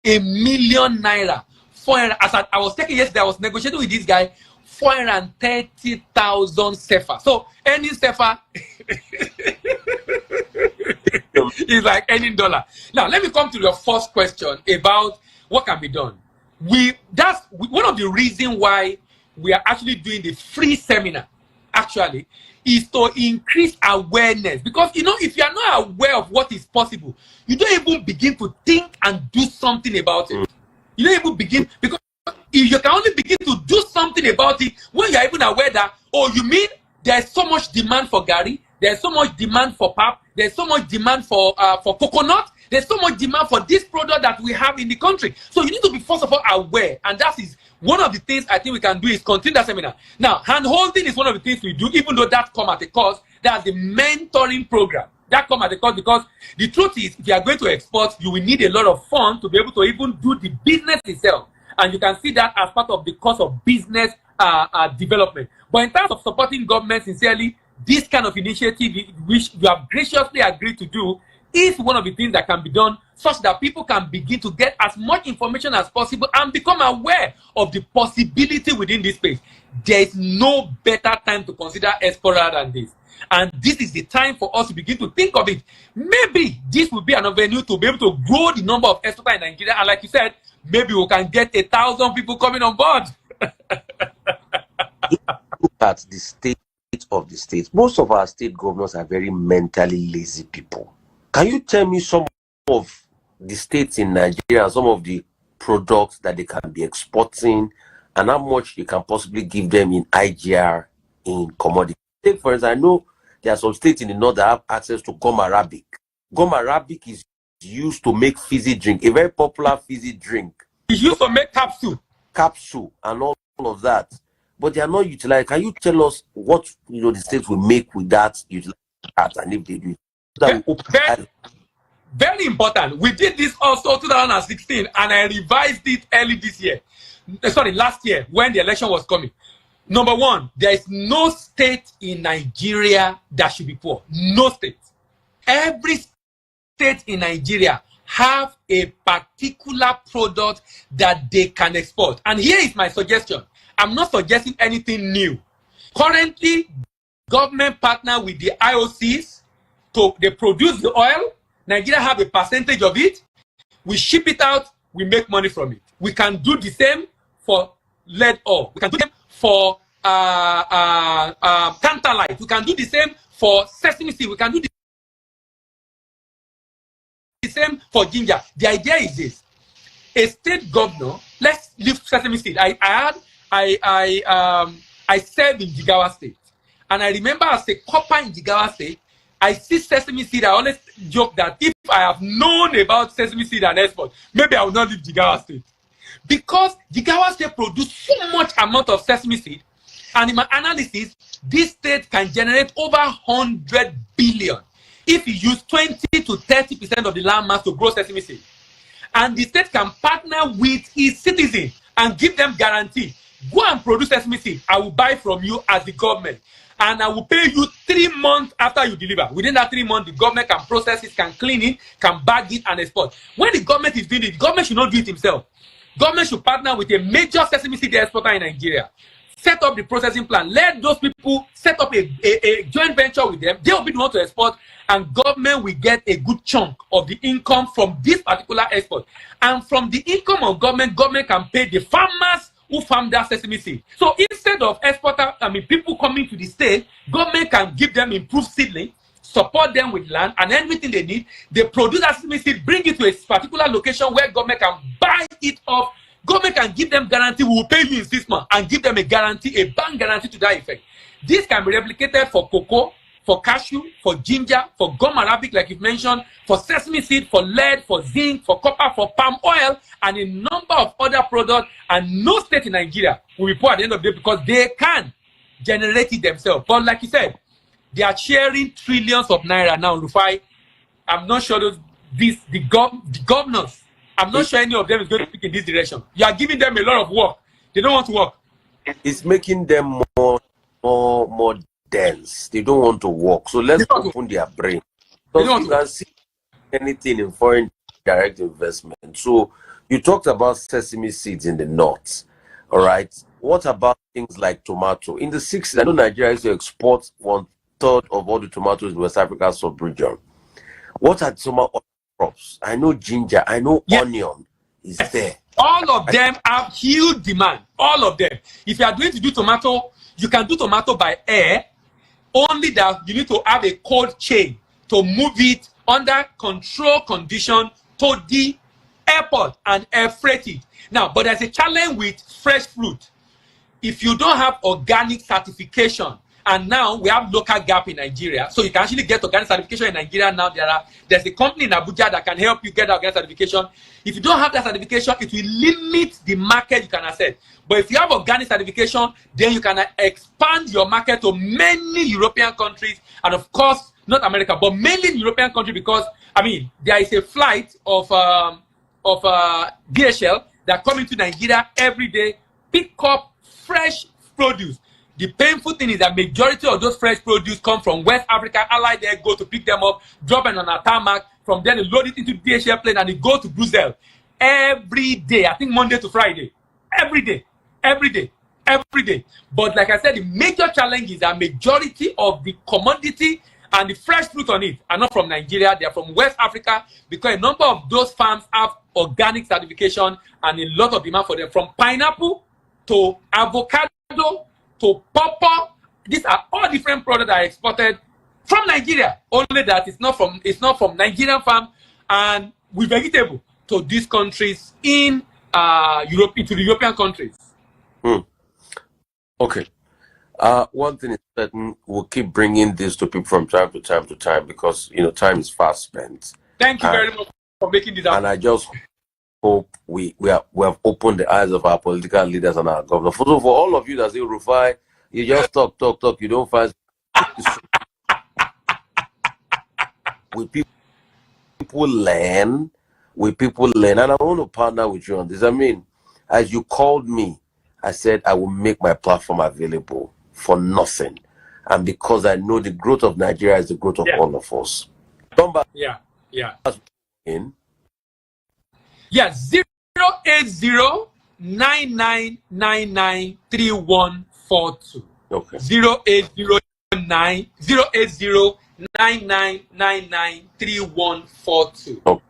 ₦1 million. 400, as I was checking yesterday, I was negotiating with this guy, 430,000 CFA. So any CFA is like any dollar. Now, let me come to your first question about what can be done. That's one of the reasons why we are actually doing the free seminar, actually, is to increase awareness. Because, if you are not aware of what is possible, you don't even begin to think and do something about it. You don't even begin, because if you can only begin to do something about it when you're even aware that, you mean there's so much demand for Gary, there's so much demand for pap, there's so much demand for coconut, there's so much demand for this product that we have in the country. So you need to be first of all aware, and that is one of the things I think we can do is continue that seminar. Now, hand-holding is one of the things we do, even though that comes at a cost. That's the mentoring program. That comes at a cost because the truth is, if you are going to export, you will need a lot of funds to be able to even do the business itself. And you can see that as part of the cost of business development. But in terms of supporting government, sincerely, this kind of initiative, which you have graciously agreed to do, is one of the things that can be done such that people can begin to get as much information as possible and become aware of the possibility within this space. There is no better time to consider explorer than this. And this is the time for us to begin to think of it. Maybe this will be an avenue to be able to grow the number of exporters in Nigeria. And like you said, maybe we can get 1,000 people coming on board. Look at the state of the states. Most of our state governors are very mentally lazy people. Can you tell me some of the states in Nigeria, some of the products that they can be exporting, and how much you can possibly give them in IGR in commodity? Take, for instance, I know there are some states in the north that have access to gum arabic. Gum arabic is used to make fizzy drink, a very popular fizzy drink. It's used to make capsule and all of that. But they are not utilized. Can you tell us what the states will make with that, utilize that, and if they do? Very important. We did this also 2016, and I revised it early this year. Sorry, last year when the election was coming. Number one, there is no state in Nigeria that should be poor. No state. Every state in Nigeria have a particular product that they can export. And here is my suggestion. I'm not suggesting anything new. Currently, government partner with the IOCs they produce the oil. Nigeria have a percentage of it. We ship it out. We make money from it. We can do the same for lead oil. We can do the same for tantalite. We can do the same for sesame seed. We can do the same for ginger. The idea is this: a state governor. Let's leave sesame seed. I served in Jigawa State, and I remember as a copper in Jigawa State, I see sesame seed. I always joke that if I have known about sesame seed and export, maybe I would not leave Jigawa State, because Jigawa State produce so much amount of sesame seed, and in my analysis, this state can generate over 100 billion if you use 20 to 30% of the land mass to grow sesame seed. And the state can partner with its citizens and give them guarantee. Go and produce sesame seed. I will buy from you as the government. And I will pay you 3 months after you deliver. Within that 3 months, the government can process it, can clean it, can bag it, and export. When the government is doing it, the government should not do it himself. Government should partner with a major sesame seed exporter in Nigeria. Set up the processing plan. Let those people set up a joint venture with them. They will be the one to export, and government will get a good chunk of the income from this particular export. And from the income of government can pay the farmers who farm that sesame seed. So instead of people coming to the state, government can give them improved seedling, support them with land and everything they need. They produce that sesame seed, bring it to a particular location where government can buy it off. Government can give them guarantee, we will pay you in 6 months, and give them a guarantee, a bank guarantee to that effect. This can be replicated for cocoa, for cashew, for ginger, for gum arabic, like you mentioned, for sesame seed, for lead, for zinc, for copper, for palm oil, and a number of other products. And no state in Nigeria will be poor at the end of the day because they can generate it themselves. But like you said, they are sharing trillions of naira now, Rufai. I'm not sure the governors, I'm not sure any of them is going to pick in this direction. You are giving them a lot of work. They don't want to work. It's making them more dense. They don't want to work. So let's open their brain. Because you can see anything in foreign direct investment. So you talked about sesame seeds in the north. All right. What about things like tomato? In the 60s, I know Nigeria used to export 1/3 of all the tomatoes in West Africa sub-region. What are some other crops? I know ginger, I know onion is there. All of them have huge demand. All of them. If you are going to do tomato, you can do tomato by air, only that you need to have a cold chain to move it under control condition to the airport and air freight it. Now, but there's a challenge with fresh fruit. If you don't have organic certification, and now we have local gap in Nigeria, so you can actually get organic certification in Nigeria now. There's a company in Abuja that can help you get organic certification. If you don't have that certification, it will limit the market you can access. But if you have organic certification, then you can expand your market to many European countries, and of course, not America, but mainly European countries, because there is a flight of DHL that come into Nigeria every day, pick up fresh produce. The painful thing is that majority of those fresh produce come from West Africa. Allied there go to pick them up, drop them on a tarmac. From there, they load it into the DHL plane and they go to Brussels every day. I think Monday to Friday. Every day. But like I said, the major challenge is that majority of the commodity and the fresh fruit on it are not from Nigeria. They are from West Africa, because a number of those farms have organic certification and a lot of demand for them. From pineapple to avocado to pawpaw, these are all different products that are exported from Nigeria. Only that it's not from Nigerian farm and with vegetable to these countries in Europe, into the European countries. Okay. One thing is certain, we'll keep bringing this to people from time to time because time is fast spent. Thank you very much for making this happen. And I just hope we have opened the eyes of our political leaders and our governors. For all of you that say, Rufai, you just talk, you don't find with people learn, and I want to partner with you on this. I mean, as you called me, I said I will make my platform available for nothing, and because I know the growth of Nigeria is the growth of all of us. Come back. Yeah. In. Yeah, 08099993142. Okay. 08099993142. Okay.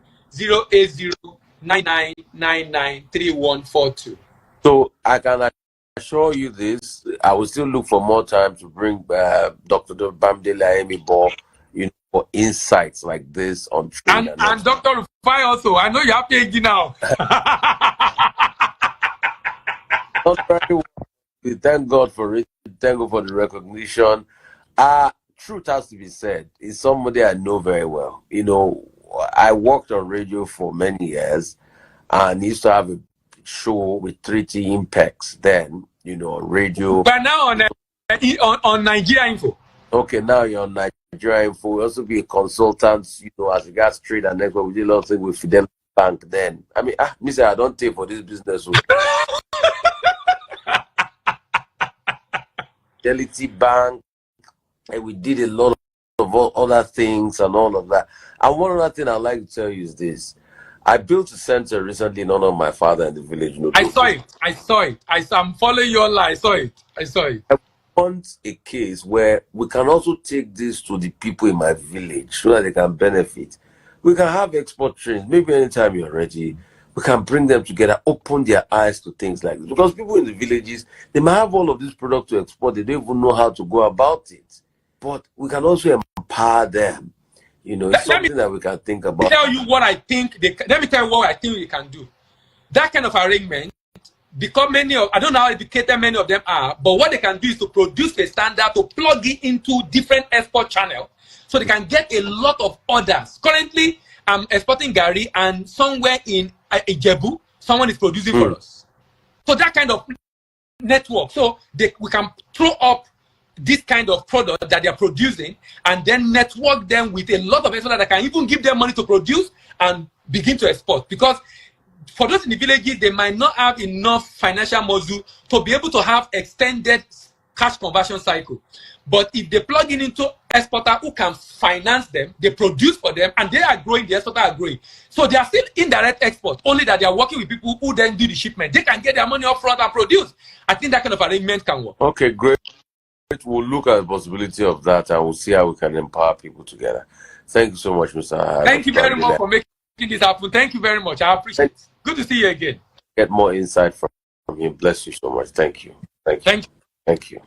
08099993142. So I can assure you this, I will still look for more time to bring Dr. Bamdele Ayemi for insights like this on trade. And Dr. Rufai also. I know you have PhD now. We thank God for it. Thank God for the recognition. Truth has to be said. It's somebody I know very well. I worked on radio for many years and used to have a show with 3T Impex then, on radio. But now on Nigeria Info. Okay, now you're on Nigeria Info. You also be a consultant, as regards trade and network. We did a lot of things with Fidelity Bank then. I mean, I don't take for this business. Fidelity Bank, and we did a lot of other things and all of that. And one other thing I'd like to tell you is this. I built a center recently in honor of my father in the village. I saw it. I'm following your line. I saw it. I want a case where we can also take this to the people in my village so that they can benefit. We can have export trains. Maybe anytime you're ready, we can bring them together, open their eyes to things like this. Because people in the villages, they might have all of this product to export. They don't even know how to go about it. But we can also empower them. It's something that we can think about. Let me tell you what I think we can do. That kind of arrangement, because I don't know how educated many of them are, but what they can do is to produce a standard to plug it into different export channels so they can get a lot of orders. Currently, I'm exporting Gary, and somewhere in Ijebu, someone is producing for us. So that kind of network. So we can throw up this kind of product that they are producing and then network them with a lot of exporters that can even give them money to produce and begin to export. Because for those in the villages, they might not have enough financial muscle to be able to have extended cash conversion cycle. But if they plug in into exporter who can finance them, they produce for them, and they are growing, the exporter are growing. So they are still indirect export, only that they are working with people who then do the shipment. They can get their money up front and produce. I think that kind of arrangement can work. Okay, great. We'll look at the possibility of that and we'll see how we can empower people together. Thank you so much, Mr. Thank you very much for making this happen. Thank you very much. I appreciate it. Good to see you again. Get more insight from you. Bless you so much. Thank you. Thank you. Thank you.